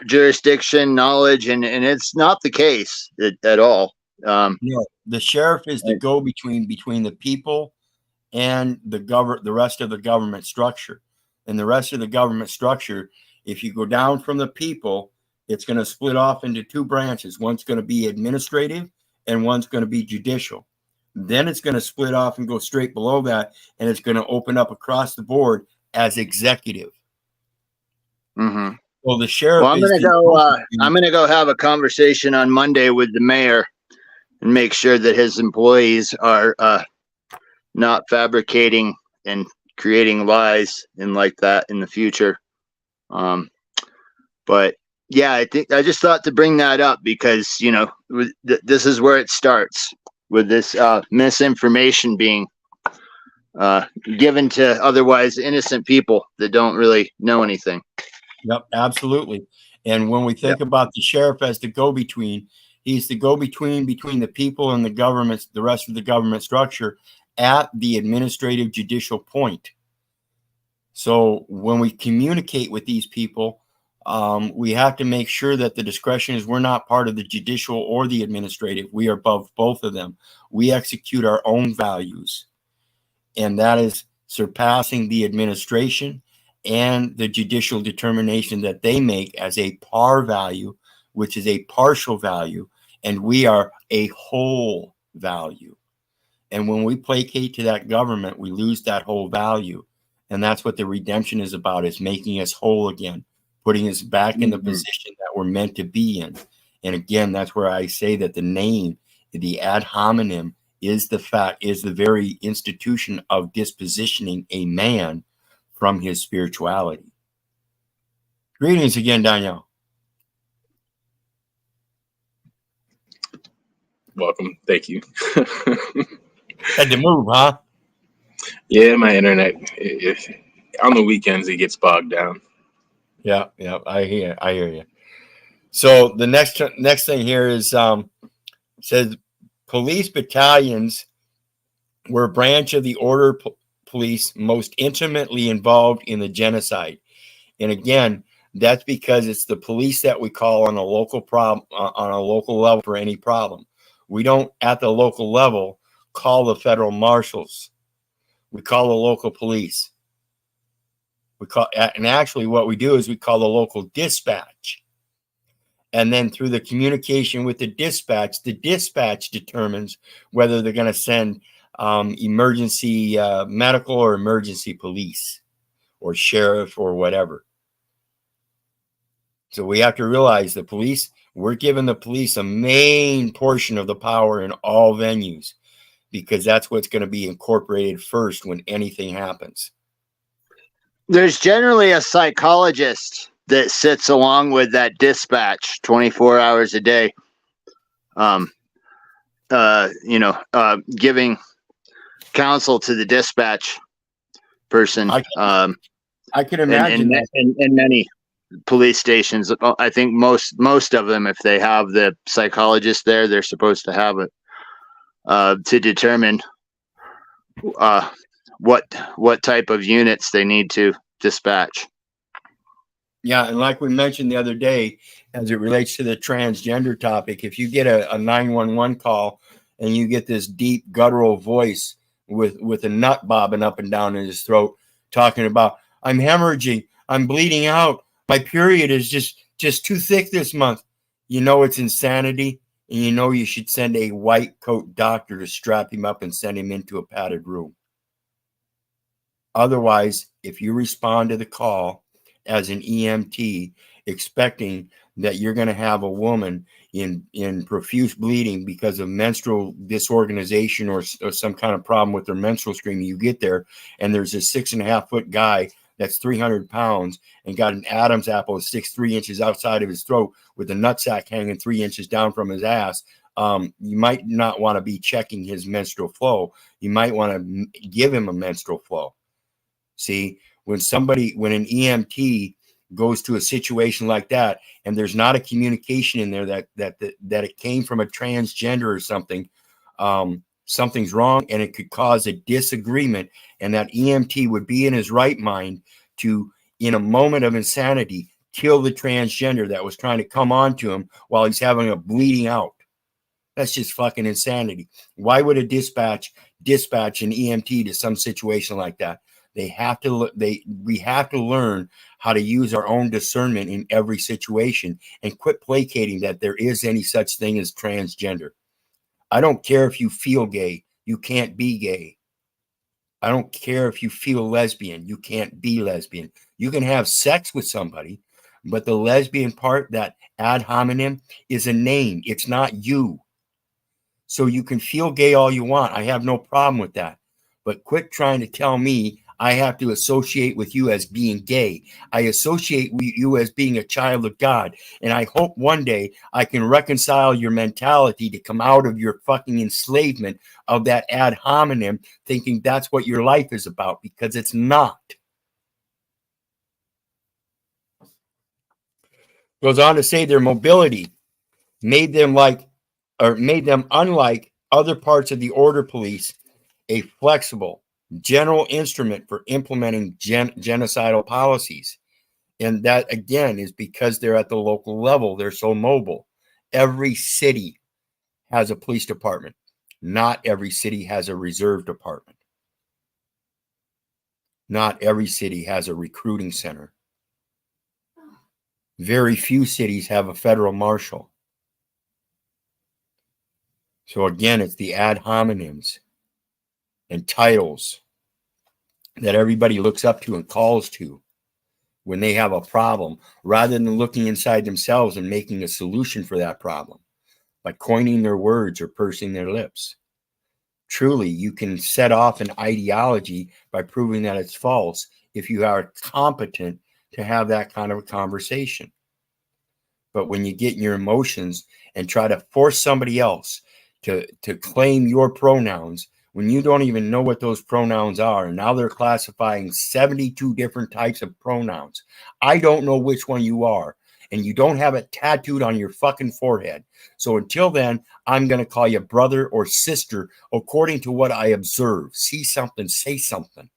jurisdiction, knowledge, and it's not the case at all. No, the sheriff is the go-between between the people and the rest of the government structure. And the rest of the government structure, if you go down from the people, it's going to split off into two branches. One's going to be administrative and one's going to be judicial. Then it's going to split off and go straight below that, and it's going to open up across the board as executive. Mm-hmm. Well, the sheriff. Well, I'm going to go have a conversation on Monday with the mayor and make sure that his employees are not fabricating and creating lies and like that in the future. But yeah, I just thought to bring that up because, this is where it starts with this misinformation being given to otherwise innocent people that don't really know anything. Yep, absolutely. And when we think about the sheriff as the go-between, he's the go-between between the people and the government, the rest of the government structure at the administrative judicial point. So when we communicate with these people, we have to make sure that the discretion is we're not part of the judicial or the administrative. We are above both of them. We execute our own values, and that is surpassing the administration and the judicial determination that they make as a par value, which is a partial value, and we are a whole value. And when we placate to that government, we lose that whole value. And that's what the redemption is about, is making us whole again, putting us back in the position that we're meant to be in. And again, that's where I say that the name, the ad hominem, is the very institution of dispositioning a man from his spirituality. Greetings again, Daniel. Welcome. Thank you. Had to move, huh? Yeah, my internet. On the weekends, it gets bogged down. Yeah, I hear you. So the next thing here is says police battalions were a branch of the order police most intimately involved in the genocide. And again, that's because it's the police that we call on a local problem, on a local level for any problem. We don't at the local level call the federal marshals. We call the local police. And actually what we do is we call the local dispatch. And then through the communication with the dispatch determines whether they're going to send emergency medical or emergency police or sheriff or whatever. So we have to realize the police, we're giving the police a main portion of the power in all venues, because that's what's going to be incorporated first when anything happens. There's generally a psychologist that sits along with that dispatch 24 hours a day. Giving counsel to the dispatch person. I can imagine that. In many police stations, I think most of them, if they have the psychologist there, they're supposed to have it to determine what type of units they need to dispatch. Yeah, and like we mentioned the other day, as it relates to the transgender topic, if you get a 911 call and you get this deep guttural voice with a nut bobbing up and down in his throat, talking about, I'm hemorrhaging, I'm bleeding out, my period is just too thick this month, you know it's insanity, and you know you should send a white coat doctor to strap him up and send him into a padded room. Otherwise, if you respond to the call as an EMT, expecting that you're going to have a woman in profuse bleeding because of menstrual disorganization or some kind of problem with their menstrual stream, you get there and there's a 6.5-foot guy that's 300 pounds and got an Adam's apple that sticks 3 inches outside of his throat with a nutsack hanging 3 inches down from his ass. You might not want to be checking his menstrual flow. You might want to give him a menstrual flow. See, when an EMT goes to a situation like that, and there's not a communication in there that it came from a transgender or something, something's wrong, and it could cause a disagreement, and that EMT would be in his right mind to, in a moment of insanity, kill the transgender that was trying to come on to him while he's having a bleeding out. That's just fucking insanity. Why would a dispatch an EMT to some situation like that? We have to learn how to use our own discernment in every situation and quit placating that there is any such thing as transgender. I don't care if you feel gay, you can't be gay. I don't care if you feel lesbian, you can't be lesbian. You can have sex with somebody, but the lesbian part, that ad hominem, is a name. It's not you. So you can feel gay all you want. I have no problem with that. But quit trying to tell me I have to associate with you as being gay. I associate with you as being a child of God. And I hope one day I can reconcile your mentality to come out of your fucking enslavement of that ad hominem, thinking that's what your life is about, because it's not. Goes on to say their mobility made them unlike other parts of the order police, a flexible general instrument for implementing genocidal policies. And that, again, is because they're at the local level. They're so mobile. Every city has a police department. Not every city has a reserve department. Not every city has a recruiting center. Very few cities have a federal marshal. So again, it's the ad hominems and titles that everybody looks up to and calls to when they have a problem, rather than looking inside themselves and making a solution for that problem by coining their words or pursing their lips. Truly, you can set off an ideology by proving that it's false if you are competent to have that kind of a conversation. But when you get in your emotions and try to force somebody else to claim your pronouns when you don't even know what those pronouns are, and now they're classifying 72 different types of pronouns. I don't know which one you are, and you don't have it tattooed on your fucking forehead. So until then, I'm going to call you brother or sister according to what I observe. See something, say something.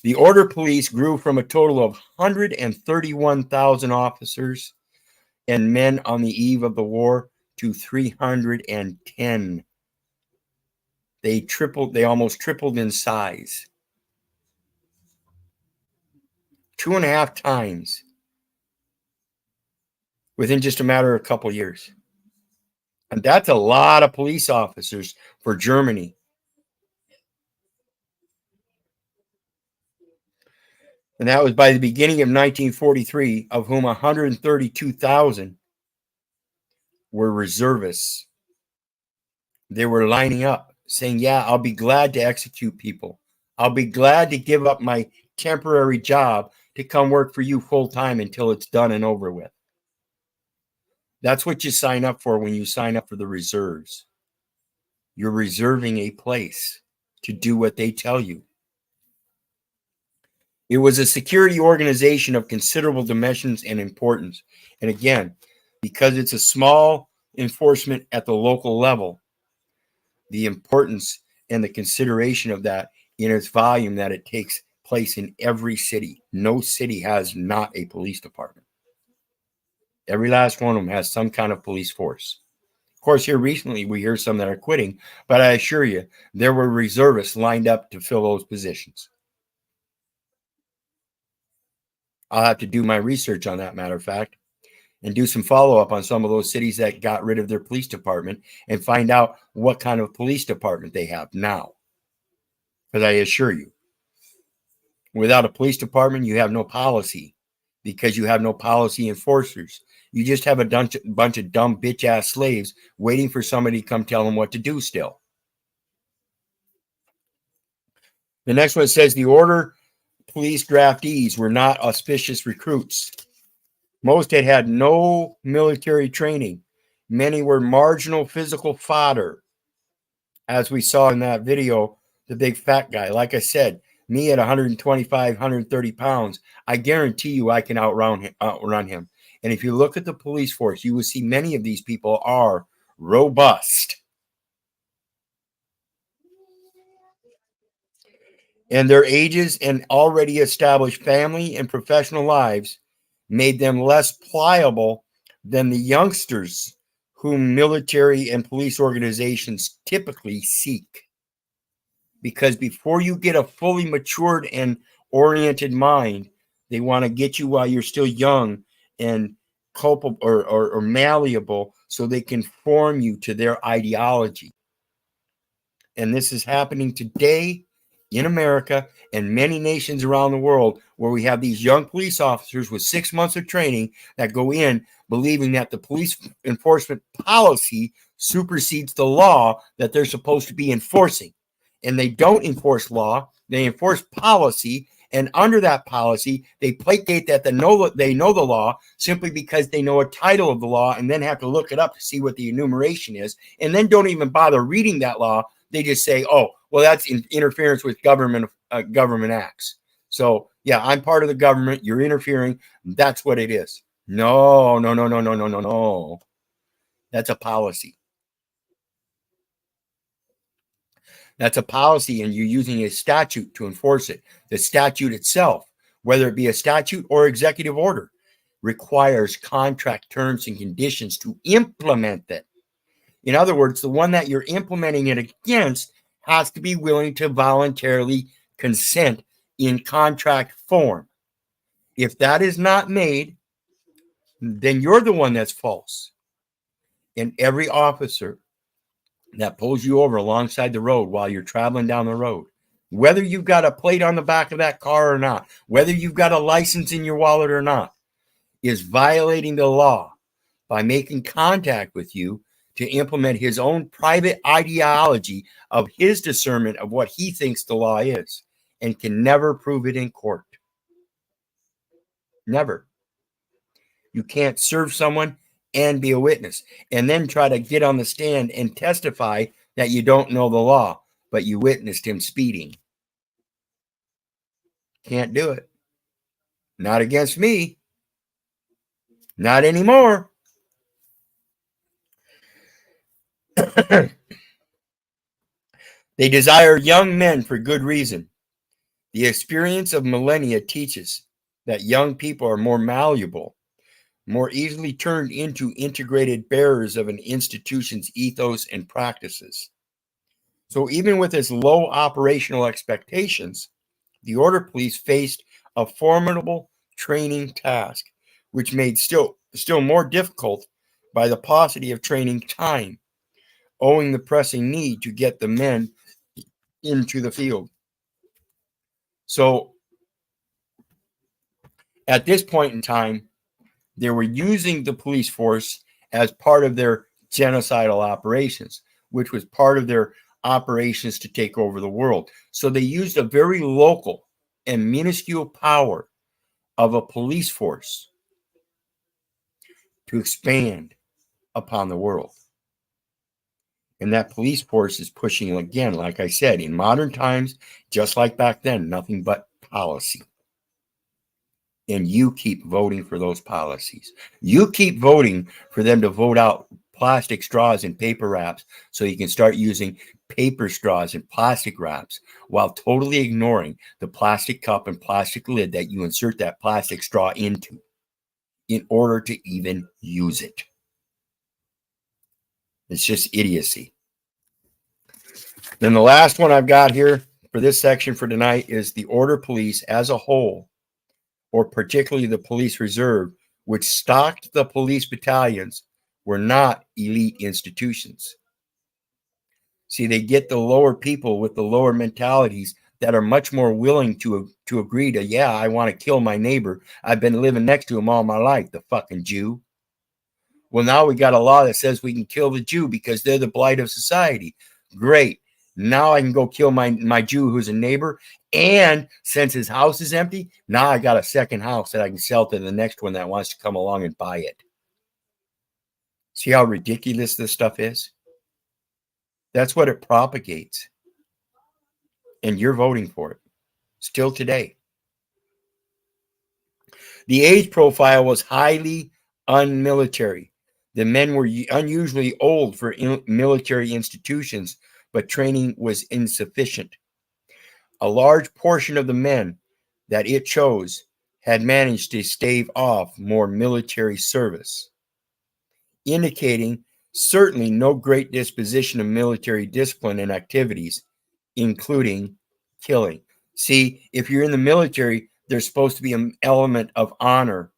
The order police grew from a total of 131,000 officers and men on the eve of the war to 310. They almost tripled in size. 2.5 times within just a matter of a couple of years. And that's a lot of police officers for Germany. And that was by the beginning of 1943, of whom 132,000 were reservists. They were lining up saying, yeah, I'll be glad to execute people. I'll be glad to give up my temporary job to come work for you full time until it's done and over with. That's what you sign up for when you sign up for the reserves. You're reserving a place to do what they tell you. It was a security organization of considerable dimensions and importance. And again, because it's a small enforcement at the local level, the importance and the consideration of that in its volume that it takes place in every city. No city has not a police department. Every last one of them has some kind of police force. Of course, here recently we hear some that are quitting, but I assure you, there were reservists lined up to fill those positions. I'll have to do my research on that, matter of fact, and do some follow-up on some of those cities that got rid of their police department and find out what kind of police department they have now. Because I assure you, without a police department, you have no policy, because you have no policy enforcers. You just have a bunch of dumb bitch-ass slaves waiting for somebody to come tell them what to do still. The next one says the order police draftees were not auspicious recruits. Most had no military training. Many were marginal physical fodder. As we saw in that video, the big fat guy. Like I said, me at 125, 130 pounds, I guarantee you I can outrun him. And if you look at the police force, you will see many of these people are robust. And their ages and already established family and professional lives made them less pliable than the youngsters whom military and police organizations typically seek. Because before you get a fully matured and oriented mind, they want to get you while you're still young and culpable or malleable so they can form you to their ideology. And this is happening today in America and many nations around the world, where we have these young police officers with 6 months of training that go in believing that the police enforcement policy supersedes the law that they're supposed to be enforcing. And they don't enforce law, they enforce policy. And under that policy, they placate that they know the law simply because they know a title of the law and then have to look it up to see what the enumeration is, and then don't even bother reading that law. They just say, oh, well, that's interference with government acts. So, yeah, I'm part of the government. You're interfering. That's what it is. No. That's a policy. That's a policy, and you're using a statute to enforce it. The statute itself, whether it be a statute or executive order, requires contract terms and conditions to implement it. In other words, the one that you're implementing it against has to be willing to voluntarily consent in contract form. If that is not made, then you're the one that's false. And every officer that pulls you over alongside the road while you're traveling down the road, whether you've got a plate on the back of that car or not, whether you've got a license in your wallet or not, is violating the law by making contact with you to implement his own private ideology of his discernment of what he thinks the law is, and can never prove it in court. Never. You can't serve someone and be a witness and then try to get on the stand and testify that you don't know the law, but you witnessed him speeding. Can't do it. Not against me. Not anymore. They desire young men for good reason. The experience of millennia teaches that young people are more malleable, more easily turned into integrated bearers of an institution's ethos and practices. So even with its low operational expectations, the order police faced a formidable training task, which made still more difficult by the paucity of training time, owing the pressing need to get the men into the field. So at this point in time, they were using the police force as part of their genocidal operations, which was part of their operations to take over the world. So they used a very local and minuscule power of a police force to expand upon the world. And that police force is pushing, again, like I said, in modern times, just like back then, nothing but policy. And you keep voting for those policies. You keep voting for them to vote out plastic straws and paper wraps so you can start using paper straws and plastic wraps while totally ignoring the plastic cup and plastic lid that you insert that plastic straw into in order to even use it. It's just idiocy. Then the last one I've got here for this section for tonight is the order police as a whole, or particularly the police reserve, which stocked the police battalions, were not elite institutions. See, they get the lower people with the lower mentalities that are much more willing to agree to, yeah, I want to kill my neighbor. I've been living next to him all my life, the fucking Jew. Well, now we got a law that says we can kill the Jew because they're the blight of society. Great. Now I can go kill my Jew who's a neighbor. And since his house is empty, now I got a second house that I can sell to the next one that wants to come along and buy it. See how ridiculous this stuff is? That's what it propagates. And you're voting for it. Still today. The age profile was highly unmilitary. The men were unusually old for military institutions, but training was insufficient. A large portion of the men that it chose had managed to stave off more military service, indicating certainly no great disposition of military discipline and activities, including killing. See, if you're in the military, there's supposed to be an element of honor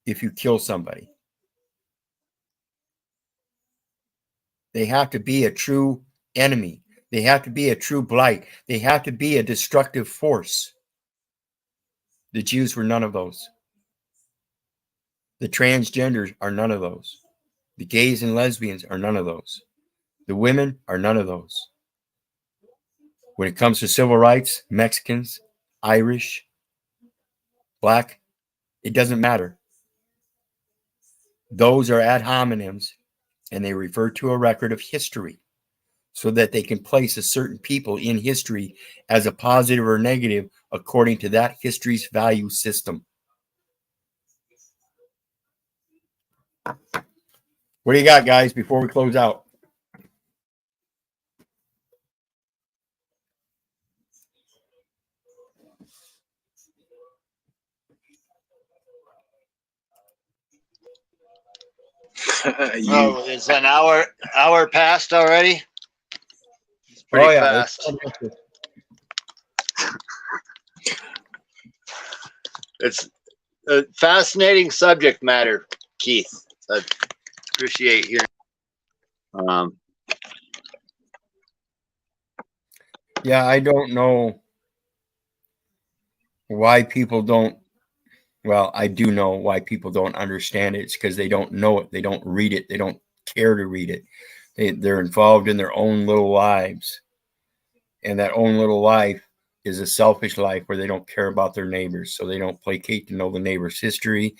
if you kill somebody. They have to be a true enemy. They have to be a true blight. They have to be a destructive force. The Jews were none of those. The transgenders are none of those. The gays and lesbians are none of those. The women are none of those. When it comes to civil rights, Mexicans, Irish, Black, it doesn't matter. Those are ad hominems, and they refer to a record of history so that they can place a certain people in history as a positive or negative according to that history's value system. What do you got, guys, before we close out? Oh, it's an hour past already? It's pretty fast. It's a fascinating subject matter, Keith. I appreciate hearing. Yeah, I don't know why people don't. Well, I do know why people don't understand it. It's because they don't know it. They don't read it. They don't care to read it. They're involved in their own little lives. And that own little life is a selfish life where they don't care about their neighbors. So they don't placate to know the neighbor's history.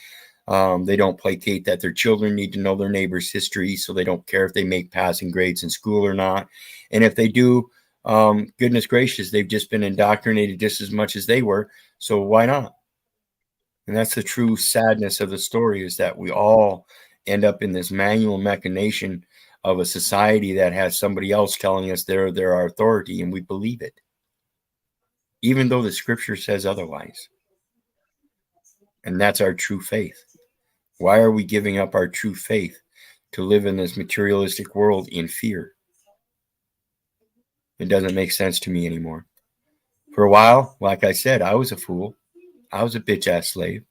They don't placate that their children need to know their neighbor's history. So they don't care if they make passing grades in school or not. And if they do, goodness gracious, they've just been indoctrinated just as much as they were. So why not? And that's the true sadness of the story, is that we all end up in this manual machination of a society that has somebody else telling us they're our authority, and we believe it, even though the scripture says otherwise. And that's our true faith. Why are we giving up our true faith to live in this materialistic world in fear? It doesn't make sense to me anymore. For a while, like I said, I was a fool. I was a bitch-ass slave.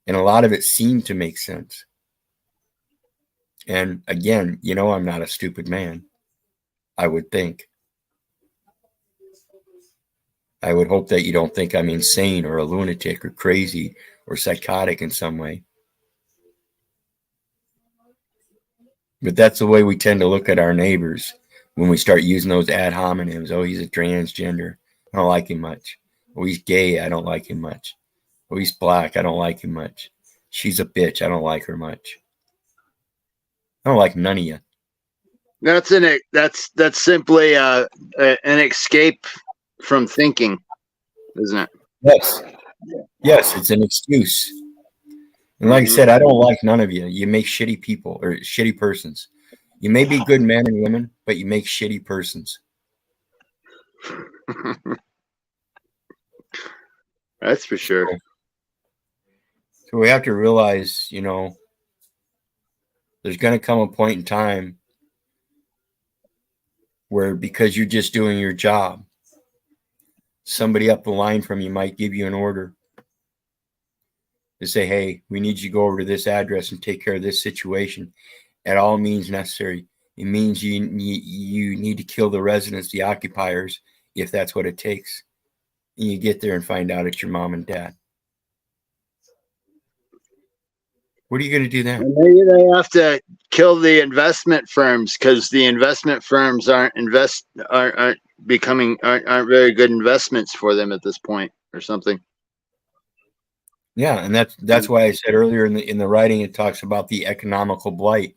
And a lot of it seemed to make sense. And again, you know, I'm not a stupid man, I would think. I would hope that you don't think I'm insane or a lunatic or crazy or psychotic in some way. But that's the way we tend to look at our neighbors when we start using those ad hominems. Oh, he's a transgender. I don't like him much. Oh, he's gay. I don't like him much. Oh, he's black. I don't like him much. She's a bitch. I don't like her much. I don't like none of you. That's simply an escape from thinking, isn't it? Yes. Yes, it's an excuse. And like I said, I don't like none of you. You make shitty people or shitty persons. You may be good men and women, but you make shitty persons. That's for sure. So we have to realize, you know, there's going to come a point in time where because you're just doing your job, somebody up the line from you might give you an order to say, hey, we need you to go over to this address and take care of this situation at all means necessary. It means you need to kill the residents, the occupiers, if that's what it takes. And you get there and find out it's your mom and dad. What are you going to do then? And maybe they have to kill the investment firms because the investment firms aren't very good investments for them at this point, or something. Yeah, and that's why I said earlier in the writing it talks about the economical blight.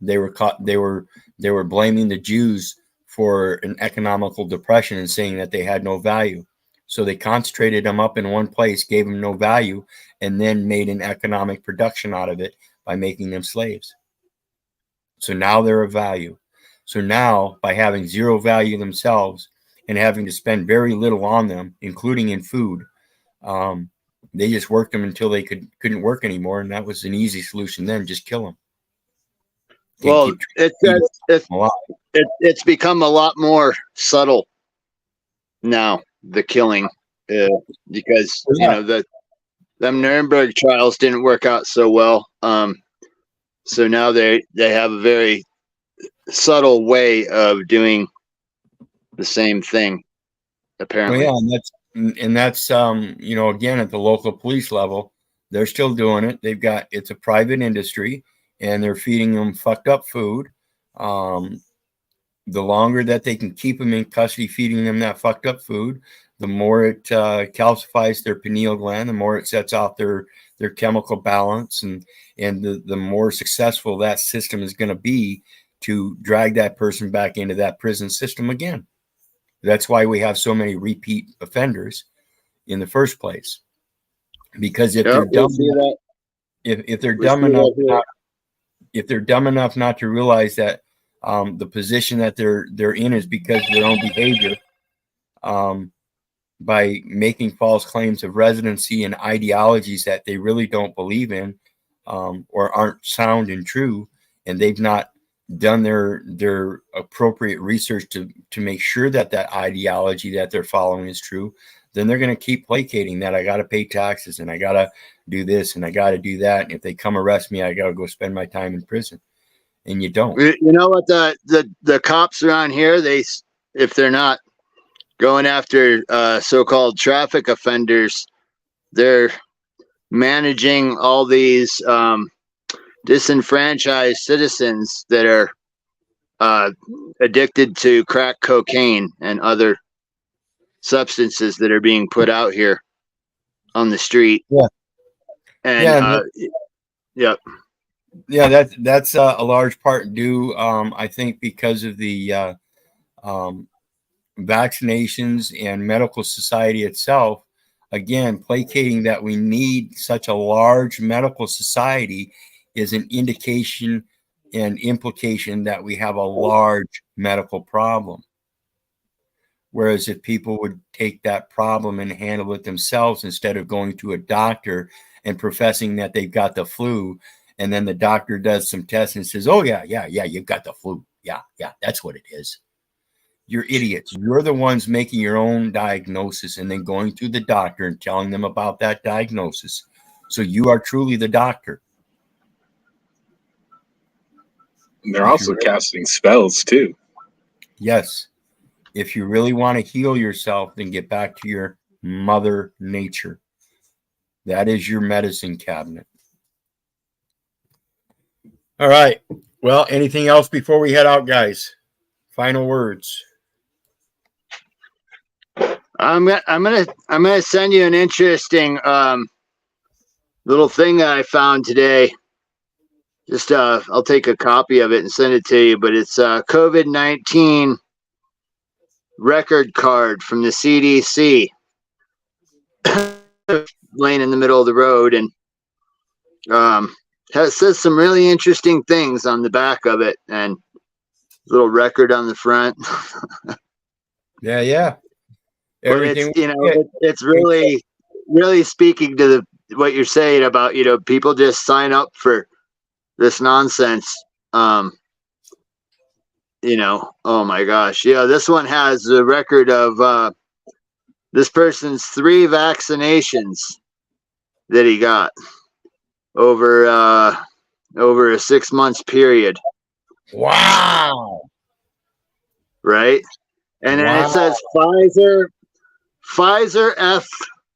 They were blaming the Jews for an economical depression and saying that they had no value. So they concentrated them up in one place, gave them no value, and then made an economic production out of it by making them slaves. So now they're of value. So now, by having zero value themselves and having to spend very little on them, including in food, they just worked them until they couldn't work anymore, and that was an easy solution then, just kill them. Well, it's become a lot more subtle now, the killing, because you know them Nuremberg trials didn't work out so well. So now they have a very subtle way of doing the same thing, apparently. Well, yeah, and that's you know, again, at the local police level, they're still doing it. It's a private industry, and they're feeding them fucked up food. The longer that they can keep them in custody, feeding them that fucked up food, the more it calcifies their pineal gland, the more it sets off their chemical balance, and the more successful that system is going to be to drag that person back into that prison system again. That's why we have so many repeat offenders in the first place. Because if they're dumb, if they're dumb enough not to realize that the position that they're in is because of their own behavior, by making false claims of residency and ideologies that they really don't believe in, or aren't sound and true, and they've not done their appropriate research to make sure that ideology that they're following is true, then they're going to keep placating that I got to pay taxes and I got to do this and I got to do that. And if they come arrest me, I got to go spend my time in prison. And you don't. You know what the cops around here, if they're not going after so-called traffic offenders, they're managing all these disenfranchised citizens that are addicted to crack cocaine and other substances that are being put out here on the street. Yeah. And yeah, that's a large part due, I think, because of the vaccinations and medical society itself, again, placating that we need such a large medical society is an indication and implication that we have a large medical problem. Whereas if people would take that problem and handle it themselves instead of going to a doctor and professing that they've got the flu, and then the doctor does some tests and says, oh, yeah, you've got the flu. Yeah, that's what it is. You're idiots. You're the ones making your own diagnosis and then going to the doctor and telling them about that diagnosis. So you are truly the doctor. And they're also casting spells too. Yes. If you really want to heal yourself, then get back to your mother nature. That is your medicine cabinet. All right. Well, anything else before we head out, guys? Final words. I'm gonna send you an interesting little thing that I found today. Just I'll take a copy of it and send it to you. But it's COVID-19 record card from the CDC, laying in the middle of the road, and says some really interesting things on the back of it, and little record on the front. Yeah. But Everything. it's really speaking to what you're saying about, people just sign up for this nonsense. Oh my gosh. Yeah, this one has a record of this person's 3 vaccinations that he got over a 6 months period. Wow. Right? And then it says Pfizer F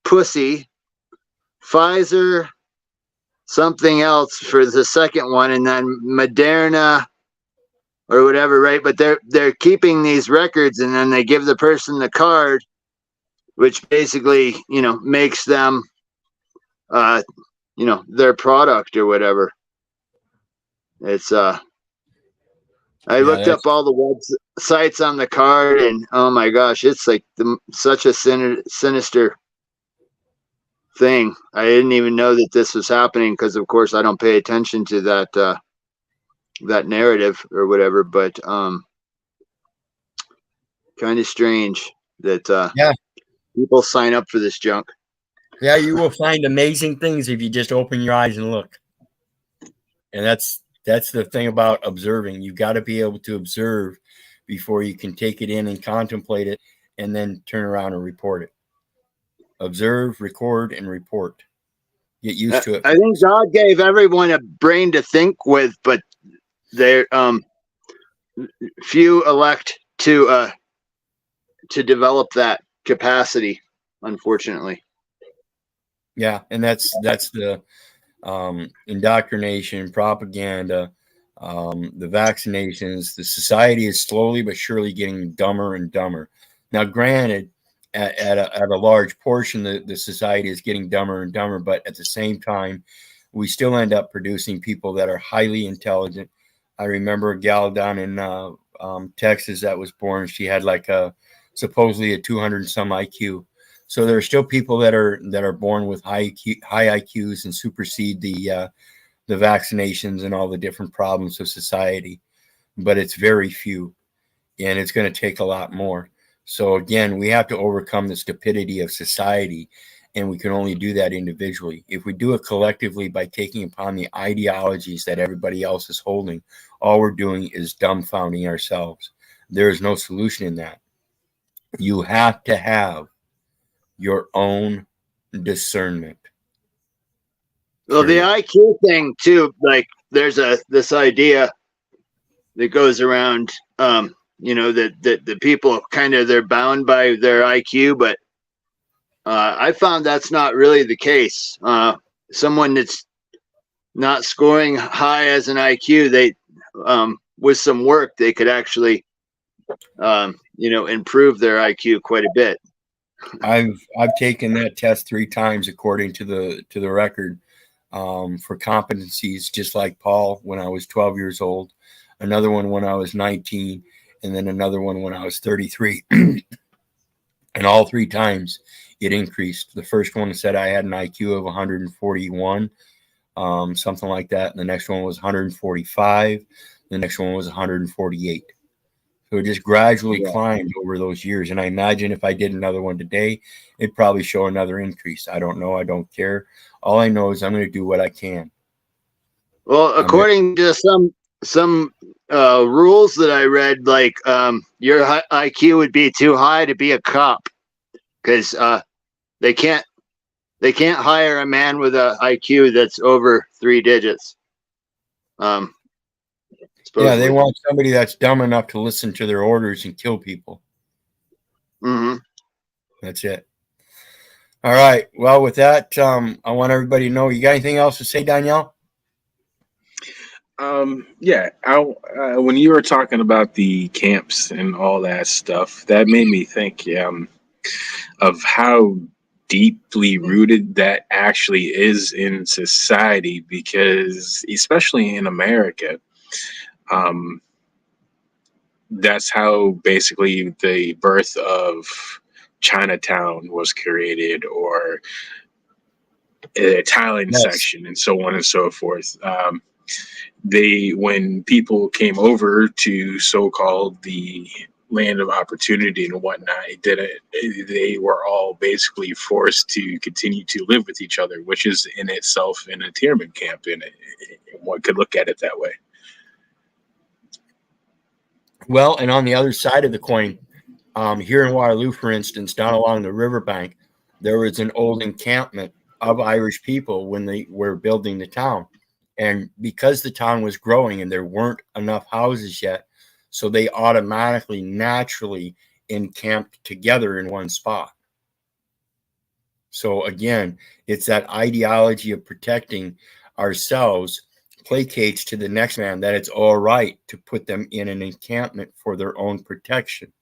pussy, Pfizer something else for the second one, and then Moderna or whatever, right? But they're keeping these records, and then they give the person the card, which basically, makes them their product or whatever. It's I looked up all the websites on the card, and oh my gosh, it's like such a sinister thing. I didn't even know that this was happening because, of course, I don't pay attention to that narrative or whatever. But kind of strange that people sign up for this junk. Yeah, you will find amazing things if you just open your eyes and look. And that's the thing about observing. You've got to be able to observe before you can take it in and contemplate it and then turn around and report it. Observe, record, and report. Get used to it. I think God gave everyone a brain to think with, but they're few elect to develop that capacity, unfortunately. Yeah, and that's the indoctrination, propaganda, the vaccinations. The society is slowly but surely getting dumber and dumber. Now, granted, at a large portion, the society is getting dumber and dumber, but at the same time, we still end up producing people that are highly intelligent. I remember a gal down in Texas that was born. She had like supposedly a 200 and some IQ. So there are still people that are born with high IQs and supersede the vaccinations and all the different problems of society, but it's very few, and it's going to take a lot more. So again, we have to overcome the stupidity of society, and we can only do that individually. If we do it collectively by taking upon the ideologies that everybody else is holding, all we're doing is dumbfounding ourselves. There is no solution in that. You have to have your own discernment. Well, the IQ thing too, like there's this idea that goes around, that the people kind of, they're bound by their IQ, but I found that's not really the case. Someone that's not scoring high as an IQ, they with some work they could actually improve their IQ quite a bit. I've taken that test 3 times according to the record for competencies, just like Paul when I was 12 years old, another one when I was 19, and then another one when I was 33. And all 3 times it increased. The first one said I had an IQ of 141, something like that. And the next one was 145. The next one was 148. So it just gradually climbed over those years. And I imagine if I did another one today, it'd probably show another increase. I don't know. I don't care. All I know is I'm going to do what I can. Well, according to some rules that I read, like your IQ would be too high to be a cop, because they can't hire a man with an IQ that's over 3 digits. Yeah, they want somebody that's dumb enough to listen to their orders and kill people. Mm-hmm. That's it. All right. Well, with that, I want everybody to know. You got anything else to say, Danielle? Yeah, when you were talking about the camps and all that stuff, that made me think of how deeply rooted that actually is in society, because especially in America, um, that's how basically the birth of Chinatown was created, or the Italian Yes. section, and so on and so forth. When people came over to so-called the land of opportunity and whatnot, they were all basically forced to continue to live with each other, which is in itself an internment camp. In it, one could look at it that way. Well, and on the other side of the coin, here in Waterloo, for instance, down along the riverbank, there was an old encampment of Irish people when they were building the town. And because the town was growing and there weren't enough houses yet, so they automatically, naturally encamped together in one spot. So again, it's that ideology of protecting ourselves placates to the next man that it's all right to put them in an encampment for their own protection.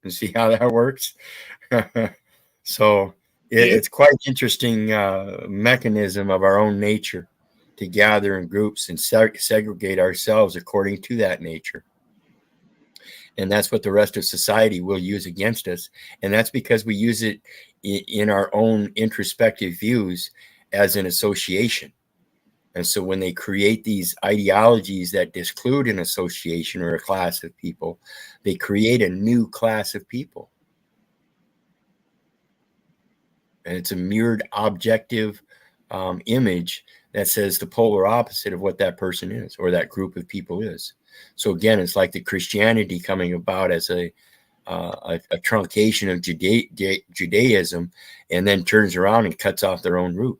You see how that works? So it's quite interesting mechanism of our own nature to gather in groups and segregate ourselves according to that nature. And that's what the rest of society will use against us. And that's because we use it in our own introspective views as an association. And so when they create these ideologies that disclude an association or a class of people, they create a new class of people. And it's a mirrored objective image that says the polar opposite of what that person is or that group of people is. So again, it's like the Christianity coming about as a truncation of Judaism, and then turns around and cuts off their own root.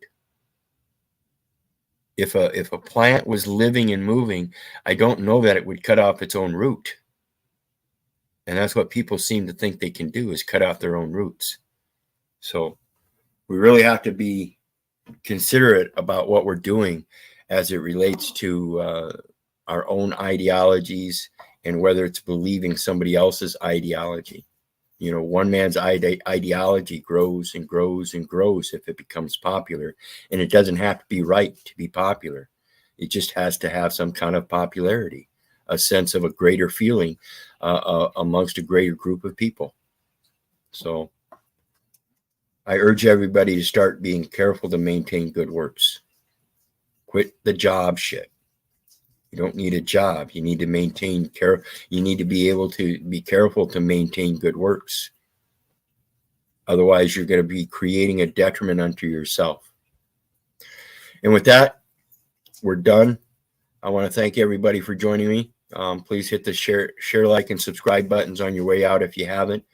If a plant was living and moving, I don't know that it would cut off its own root. And that's what people seem to think they can do, is cut off their own roots. So we really have to be considerate about what we're doing as it relates to our own ideologies, and whether it's believing somebody else's ideology. You know, one man's ideology grows and grows and grows if it becomes popular. And it doesn't have to be right to be popular. It just has to have some kind of popularity, a sense of a greater feeling amongst a greater group of people. So I urge everybody to start being careful to maintain good works. Quit the job shit. You don't need a job. You need to maintain care. You need to be able to be careful to maintain good works. Otherwise, you're going to be creating a detriment unto yourself. And with that, we're done. I want to thank everybody for joining me. Please hit the share, like, and subscribe buttons on your way out if you haven't.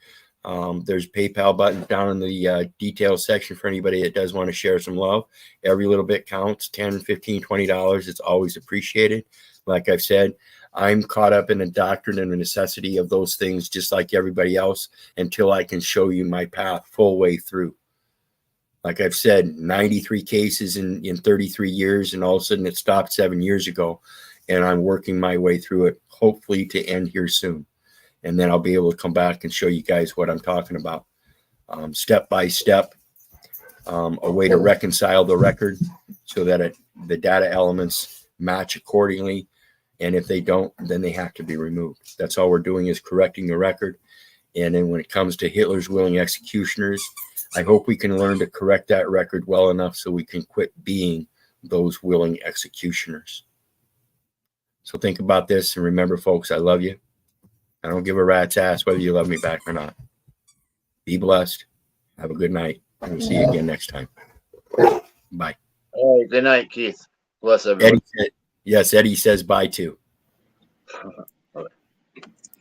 There's PayPal buttons down in the details section for anybody that does want to share some love. Every little bit counts, $10, $15, $20. It's always appreciated. Like I've said, I'm caught up in the doctrine and the necessity of those things just like everybody else until I can show you my path full way through. Like I've said, 93 cases in 33 years, and all of a sudden it stopped 7 years ago. And I'm working my way through it, hopefully to end here soon. And then I'll be able to come back and show you guys what I'm talking about. Step by step, a way to reconcile the record so that the data elements match accordingly. And if they don't, then they have to be removed. That's all we're doing, is correcting the record. And then when it comes to Hitler's willing executioners, I hope we can learn to correct that record well enough so we can quit being those willing executioners. So think about this, and remember, folks, I love you. I don't give a rat's ass whether you love me back or not. Be blessed. Have a good night. And we'll see you again next time. Bye. All right. Good night, Keith. Bless everyone. Eddie says bye too.